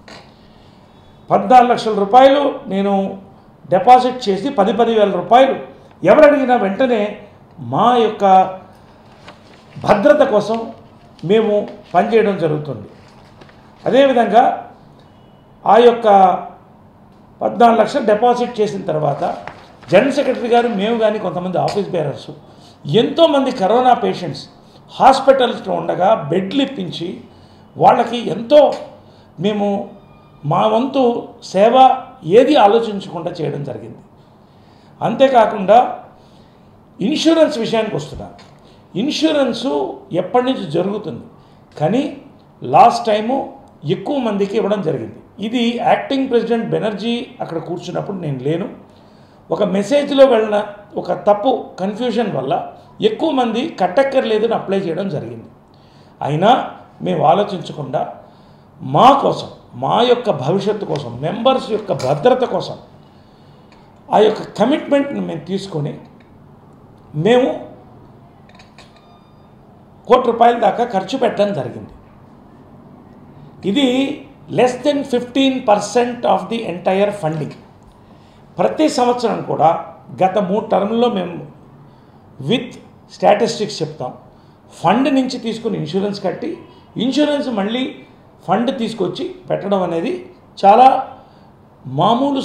14 లక్షల రూపాయలు నేను డిపాజిట్ చేసి 10,000 రూపాయలు ఎవరు అడిగినా వెంటనే మా యొక్క భద్రత కోసం మేము పనిచేయడం జరుగుతుంది. అదేవిధంగా ఆ యొక్క 14 లక్షలు డిపాజిట్ చేసిన తర్వాత జనరల్ సెక్రటరీ గారు, మేము కానీ కొంతమంది ఆఫీస్ బేరర్స్, ఎంతోమంది కరోనా పేషెంట్స్ హాస్పిటల్స్లో ఉండగా బెడ్లు ఇప్పించి వాళ్ళకి ఎంతో మేము మా వంతు సేవ ఏది ఆలోచించకుండా చేయడం జరిగింది. అంతేకాకుండా ఇన్సూరెన్స్ విషయానికి వస్తున్నాను. ఇన్సూరెన్సు ఎప్పటి నుంచి జరుగుతుంది, కానీ లాస్ట్ టైము ఎక్కువ మందికి ఇవ్వడం జరిగింది. ఇది యాక్టింగ్ ప్రెసిడెంట్ బెనర్జీ అక్కడ కూర్చున్నప్పుడు నేను లేను. ఒక మెసేజ్లో వెళ్ళిన ఒక తప్పు కన్ఫ్యూజన్ వల్ల ఎక్కువ మంది కట్టక్కర్లేదని అప్లై చేయడం జరిగింది. అయినా మేము ఆలోచించకుండా మా కోసం, మా యొక్క భవిష్యత్తు కోసం, మెంబర్స్ యొక్క భద్రత కోసం ఆ యొక్క కమిట్మెంట్ని మేము తీసుకొని మేము ₹1,00,00,000 దాకా ఖర్చు పెట్టడం జరిగింది. ఇది less than 15% of the entire funding. ప్రతి సంవత్సరం కూడా గత 3 టర్మ్లో మేము విత్ స్టాటిస్టిక్స్ చెప్తాం. ఫండ్ నుంచి తీసుకుని ఇన్సూరెన్స్ కట్టి, ఇన్సూరెన్స్ మళ్ళీ ఫండ్ తీసుకొచ్చి పెట్టడం అనేది చాలా మామూలు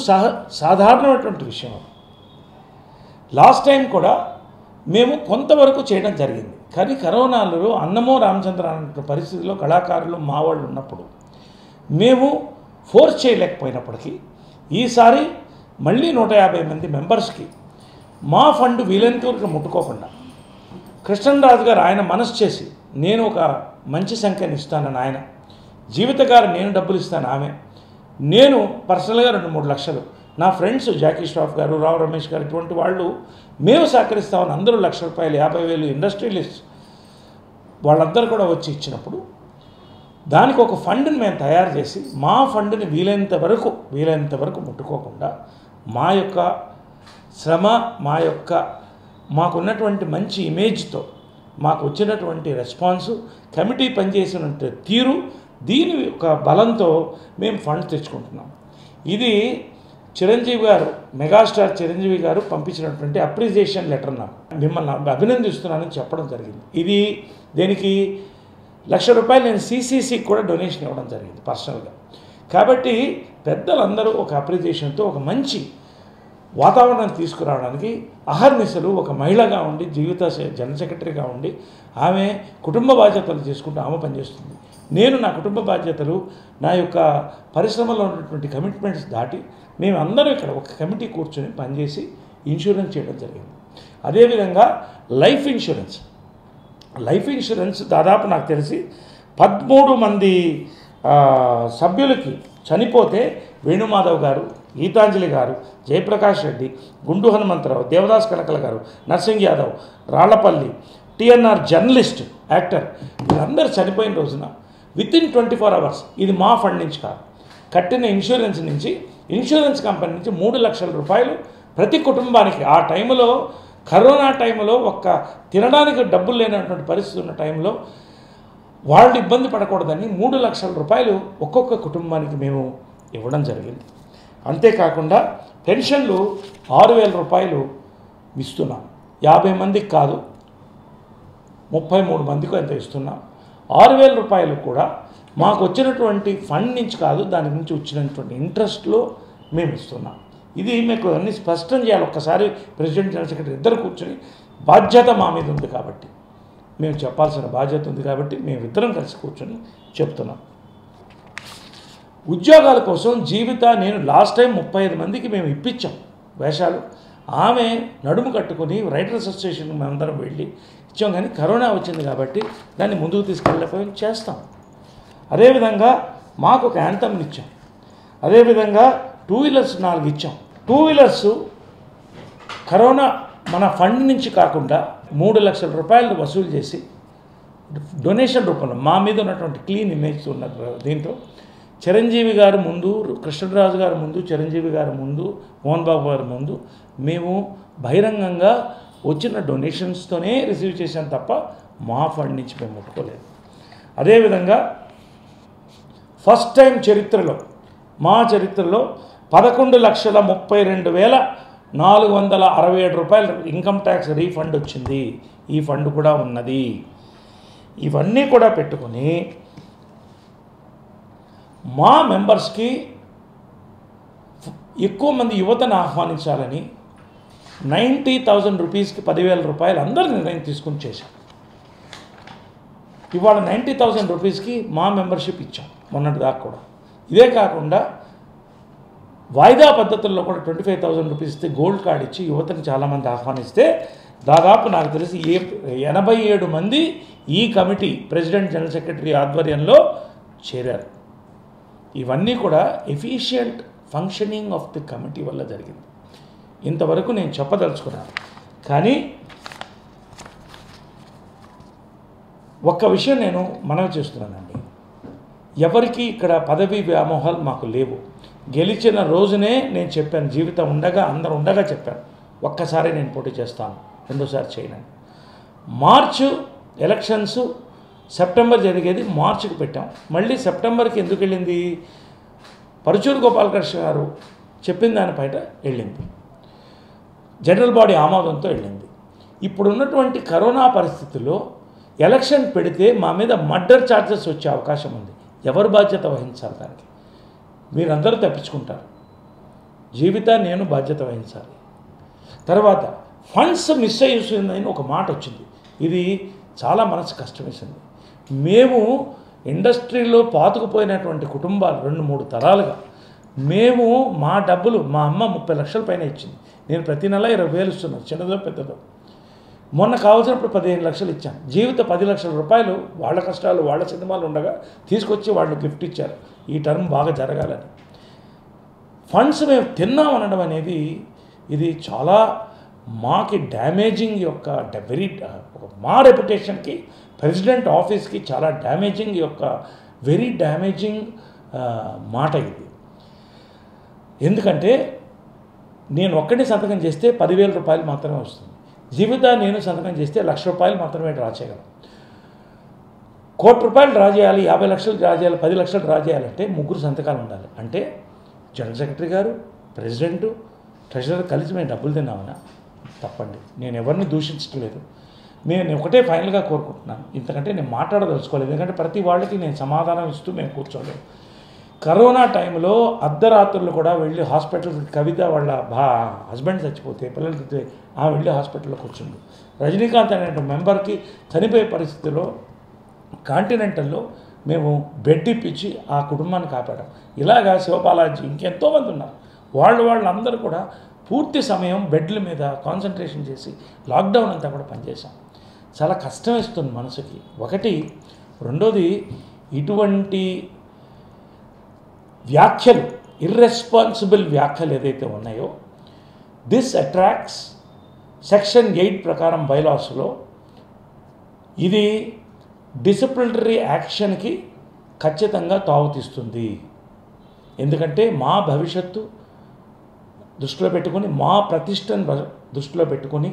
సాధారణమైనటువంటి విషయం. లాస్ట్ టైం కూడా మేము కొంతవరకు చేయడం జరిగింది, కానీ కరోనాలో అన్నమో రామచంద్ర అనే పరిస్థితిలో కళాకారులు మా వాళ్ళు ఉన్నప్పుడు మేము ఫోర్స్ చేయలేకపోయినప్పటికీ ఈసారి మళ్ళీ 150 మంది మెంబర్స్కి మా ఫండ్ వీలైనంత వరకు ముట్టుకోకుండా కృష్ణరాజు గారు ఆయన మనసు చేసి నేను ఒక మంచి సంఖ్యను ఇస్తానని ఆయన, జీవిత గారు నేను డబ్బులు ఇస్తాను ఆమె, నేను పర్సనల్గా 2-3 లక్షలు, నా ఫ్రెండ్స్ జాకీ ష్రాఫ్ గారు, రావు రమేష్ గారు, ఇటువంటి వాళ్ళు మేము సహకరిస్తామని అందరూ ₹1,00,000, 50,000 ఇండస్ట్రియలిస్ట్ వాళ్ళందరూ కూడా వచ్చి ఇచ్చినప్పుడు దానికి ఒక ఫండ్ని మేము తయారు చేసి మా ఫండ్ని వీలైనంత వరకు ముట్టుకోకుండా మా యొక్క శ్రమ, మాకున్నటువంటి మంచి ఇమేజ్తో మాకు వచ్చినటువంటి రెస్పాన్సు, కమిటీ పనిచేసినటువంటి తీరు, దీని యొక్క బలంతో మేము ఫండ్స్ తెచ్చుకుంటున్నాం. ఇది చిరంజీవి గారు, మెగాస్టార్ చిరంజీవి గారు పంపించినటువంటి అప్రిసియేషన్ లెటర్ నాకు, మిమ్మల్ని అభినందిస్తున్నానని చెప్పడం జరిగింది. ఇది దీనికి ₹1,00,000 నేను CCCకి కూడా డొనేషన్ ఇవ్వడం జరిగింది పర్సనల్గా. కాబట్టి పెద్దలందరూ ఒక అప్రిసియేషన్తో ఒక మంచి వాతావరణాన్ని తీసుకురావడానికి అహర్నిశలు ఒక మహిళగా ఉండి, జనరల్ సెక్రటరీగా ఉండి ఆమె కుటుంబ బాధ్యతలు చేసుకుంటూ ఆమె పనిచేస్తుంది. నేను నా కుటుంబ బాధ్యతలు, నా యొక్క పరిశ్రమలో ఉన్నటువంటి కమిట్మెంట్స్ దాటి మేమందరం ఇక్కడ ఒక కమిటీ కూర్చొని పనిచేసి ఇన్సూరెన్స్ చేయడం జరిగింది. అదేవిధంగా లైఫ్ ఇన్సూరెన్స్ దాదాపు నాకు తెలిసి 13 మంది సభ్యులకి చనిపోతే వేణుమాధవ్ గారు, గీతాంజలి గారు, జయప్రకాష్ రెడ్డి, గుండు హనుమంతరావు, దేవదాస్ కనకల గారు, nursing Yadav, Rallapalli, TNR journalist, actor, వీళ్ళందరూ చనిపోయిన రోజున వితిన్ 24 అవర్స్, ఇది మా ఫండ్ నుంచి కాదు, కట్టిన ఇన్సూరెన్స్ నుంచి, ఇన్సూరెన్స్ కంపెనీ నుంచి ₹3,00,000 ప్రతి కుటుంబానికి, ఆ టైంలో కరోనా టైంలో ఒక్క తినడానికి డబ్బులు లేనటువంటి పరిస్థితి ఉన్న టైంలో వాళ్ళు ఇబ్బంది పడకూడదని ₹3,00,000 ఒక్కొక్క కుటుంబానికి మేము ఇవ్వడం జరిగింది. అంతేకాకుండా పెన్షన్లు ₹6,000 ఇస్తున్నాం. 50 మందికి కాదు, 33 మందికి ఎంత ఇస్తున్నాం. 6,000 రూపాయలు కూడా మాకు వచ్చినటువంటి ఫండ్ నుంచి కాదు, దాని నుంచి వచ్చినటువంటి ఇంట్రెస్ట్లో మేము ఇస్తున్నాం. ఇది మీకు అన్ని స్పష్టం చేయాలి. ఒక్కసారి ప్రెసిడెంట్ జనరల్ సెక్రటరీ ఇద్దరు కూర్చొని బాధ్యత మా మీద ఉంది కాబట్టి, మేము చెప్పాల్సిన బాధ్యత ఉంది కాబట్టి మేము ఇద్దరం కలిసి కూర్చొని చెప్తున్నాం. ఉద్యోగాల కోసం జీవిత నేను లాస్ట్ టైం 35 మందికి మేము ఇప్పించాం వేషాలు. ఆమె నడుము కట్టుకొని రైటర్స్ అసోసియేషన్కి మేమందరం వెళ్ళి ఇచ్చాం, కానీ కరోనా వచ్చింది కాబట్టి దాన్ని ముందుకు తీసుకెళ్ళకపోయి చేస్తాం. అదేవిధంగా మాకు ఒక యాంథమ్ ఇచ్చాం. అదేవిధంగా 2 వీలర్స్ 4 ఇచ్చాం. 2 వీలర్స్ కరోనా మన ఫండ్ నుంచి కాకుండా 3 లక్షల రూపాయలు వసూలు చేసి డొనేషన్ రూపంలో మా మీద ఉన్నటువంటి క్లీన్ ఇమేజ్ ఉన్న దీంట్లో చిరంజీవి గారు ముందు, కృష్ణరాజు గారు ముందు, చిరంజీవి గారు ముందు, మోహన్ బాబు గారు ముందు మేము బహిరంగంగా వచ్చిన డొనేషన్స్తోనే రిసీవ్ చేసాం తప్ప మా ఫండ్ నుంచి మేము ముట్టుకోలేదు. అదేవిధంగా ఫస్ట్ టైం చరిత్రలో మా చరిత్రలో 11,32,467 రూపాయలు ఇన్కమ్ ట్యాక్స్ రీఫండ్ వచ్చింది. ఈ ఫండ్ కూడా ఉన్నది. ఇవన్నీ కూడా పెట్టుకొని మా మెంబర్స్కి ఎక్కువ మంది యువతను ఆహ్వానించాలని 90,000 రూపీస్కి 10,000 రూపాయలు అందరూ నిర్ణయం తీసుకుని చేశాం. ఇవాళ 90,000 రూపీస్కి మా మెంబర్షిప్ ఇచ్చాం మొన్నటి దాకా కూడా. ఇదే కాకుండా వాయిదా పద్ధతుల్లో కూడా 25,000 రూపీస్ ఇస్తే గోల్డ్ కార్డ్ ఇచ్చి యువతని చాలామంది ఆహ్వానిస్తే దాదాపు నాకు తెలిసి 87 మంది ఈ కమిటీ ప్రెసిడెంట్ జనరల్ సెక్రటరీ ఆధ్వర్యంలో చేరారు. ఇవన్నీ కూడా efficient functioning of the committee వల్ల జరిగింది. ఇంతవరకు నేను చెప్పదలుచుకున్నాను. కానీ ఒక్క విషయం నేను మనవి చేస్తున్నానండి, ఎవరికి ఇక్కడ పదవి వ్యామోహాలు మాకు లేవు. గెలిచిన రోజునే నేను చెప్పాను, జీవితం ఉండగా అందరూ ఉండగా చెప్పాను, ఒక్కసారి నేను పోటీ చేస్తాను, రెండోసారి చేయను. మార్చు ఎలక్షన్స్ సెప్టెంబర్ జరిగేది మార్చికి పెట్టాం. మళ్ళీ సెప్టెంబర్కి ఎందుకు వెళ్ళింది? పరుచూరు గోపాలకృష్ణ గారు చెప్పిన దానిపైన వెళ్ళింది, జనరల్ బాడీ ఆమోదంతో వెళ్ళింది. ఇప్పుడున్నటువంటి కరోనా పరిస్థితుల్లో ఎలక్షన్ పెడితే మా మీద మర్డర్ ఛార్జెస్ వచ్చే అవకాశం ఉంది. ఎవరు బాధ్యత వహించాలి? దానికి మీరందరూ తప్పించుకుంటారు. జీవిత నేను బాధ్యత వహించాలి. తర్వాత ఫండ్స్ మిస్ అయ్యిందని ఒక మాట వచ్చింది. ఇది చాలా మనసు కష్టం వేసింది. మేము ఇండస్ట్రీలో పాతుకుపోయినటువంటి కుటుంబాలు 2-3 తరాలుగా మేము మా డబ్బులు, మా అమ్మ 30 లక్షల పైన ఇచ్చింది. నేను ప్రతి నెల 20,000 ఇస్తున్నాను, చిన్నదో పెద్దదో. మొన్న కావాల్సినప్పుడు 15 లక్షలు ఇచ్చాను. జీవిత 10 లక్షల రూపాయలు వాళ్ళ కష్టాలు, వాళ్ళ సినిమాలు ఉండగా తీసుకొచ్చి వాళ్ళు గిఫ్ట్ ఇచ్చారు ఈ టర్మ్ బాగా జరగాలని. ఫండ్స్ మేము తిన్నాం అనడం అనేది ఇది చాలా మాకి డ్యామేజింగ్ యొక్క మా రెప్యుటేషన్కి, ప్రెసిడెంట్ ఆఫీస్కి చాలా డ్యామేజింగ్ యొక్క వెరీ డ్యామేజింగ్ మాట ఇది. ఎందుకంటే నేను ఒక్కడే సంతకం చేస్తే 10,000 రూపాయలు మాత్రమే వస్తుంది. జీవిత నేను సంతకం చేస్తే 1,00,000 రూపాయలు మాత్రమే డ్రా చేయగలం. 1 కోటి రూపాయలు డ్రా చేయాలి, 50 లక్షలు డ్రా చేయాలి, 10 లక్షలు డ్రా చేయాలంటే 3 సంతకాలు ఉండాలి. అంటే జనరల్ సెక్రటరీ గారు, ప్రెసిడెంటు, ట్రెజరర్ కలిసి మేము డబ్బులు తిన్నామన్నా తప్పండి. నేను ఎవరిని దూషించట్లేదు. నేను ఒకటే ఫైనల్గా కోరుకుంటున్నాను, ఇంతకంటే నేను మాట్లాడదలుచుకోలేదు. ఎందుకంటే ప్రతి వాళ్ళకి నేను సమాధానం ఇస్తూ మేము కూర్చోలేము. కరోనా టైంలో అర్ధరాత్రులు కూడా వెళ్ళి హాస్పిటల్కి, కవిత వాళ్ళ హస్బెండ్ చచ్చిపోతే పిల్లలకి ఆమె వెళ్ళి హాస్పిటల్లో కూర్చుంది. రజనీకాంత్ అనే మెంబర్కి చనిపోయే పరిస్థితిలో కాంటినెంటల్లో మేము బెడ్ ఇప్పించి ఆ కుటుంబాన్ని కాపాడాం. ఇలాగా శివబాలాజీ ఇంకెంతోమంది ఉన్నారు. వాళ్ళందరూ కూడా పూర్తి సమయం బెడ్ల మీద కాన్సన్ట్రేషన్ చేసి లాక్డౌన్ అంతా కూడా పనిచేశాం. చాలా కష్టం ఇస్తుంది మనసుకి ఒకటి. రెండోది, ఇటువంటి వ్యాఖ్యలు, ఇర్రెస్పాన్సిబుల్ వ్యాఖ్యలు ఏదైతే ఉన్నాయో, దిస్ అట్రాక్ట్స్ సెక్షన్ 8 ప్రకారం బైలాస్లో ఇది డిసిప్లినరీ యాక్షన్కి ఖచ్చితంగా తావుతీస్తుంది. ఎందుకంటే మా భవిష్యత్తు దృష్టిలో పెట్టుకొని, మా ప్రతిష్టను దృష్టిలో పెట్టుకొని,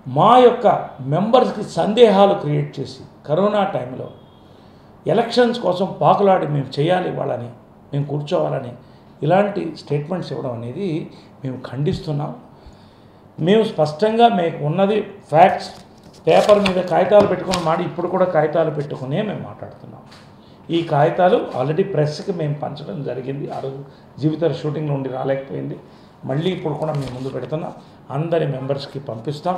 మా యొక్క మెంబర్స్కి సందేహాలు క్రియేట్ చేసి కరోనా టైంలో ఎలక్షన్స్ కోసం పాకులాడి మేము చేయాలి వాళ్ళని, మేము కూర్చోవాలని ఇలాంటి స్టేట్మెంట్స్ ఇవ్వడం అనేది మేము ఖండిస్తున్నాం. మేము స్పష్టంగా మీకు ఉన్నది ఫ్యాక్ట్స్ పేపర్ మీద కాగితాలు పెట్టుకుని ఇప్పుడు కూడా కాగితాలు పెట్టుకునే మేము మాట్లాడుతున్నాం. ఈ కాగితాలు ఆల్రెడీ ప్రెస్కి మేము పంచడం జరిగింది. ఆ రోజు జీవిత షూటింగ్ నుండి రాలేకపోయింది. మళ్ళీ ఇప్పుడు కూడా మేము ముందు పెడుతున్నాం. అందరి మెంబర్స్కి పంపిస్తాం.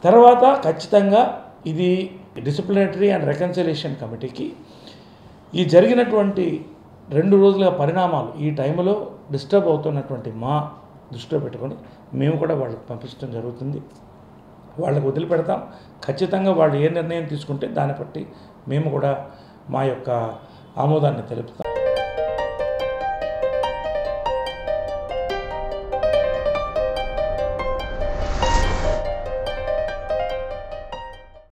తర్వాత ఖచ్చితంగా ఇది డిసిప్లినరీ అండ్ రికన్సిలియేషన్ కమిటీకి ఈ జరిగినటువంటి 2 రోజుల పరిణామాలు ఈ టైంలో డిస్టర్బ్ అవుతున్నటువంటి మా దృష్టిలో పెట్టుకొని మేము కూడా వాళ్ళకి పంపించడం జరుగుతుంది. వాళ్ళకు వదిలిపెడతాం. ఖచ్చితంగా వాళ్ళు ఏ నిర్ణయం తీసుకుంటే దాన్ని బట్టి మేము కూడా మా యొక్క ఆమోదాన్ని తెలుపుతాం.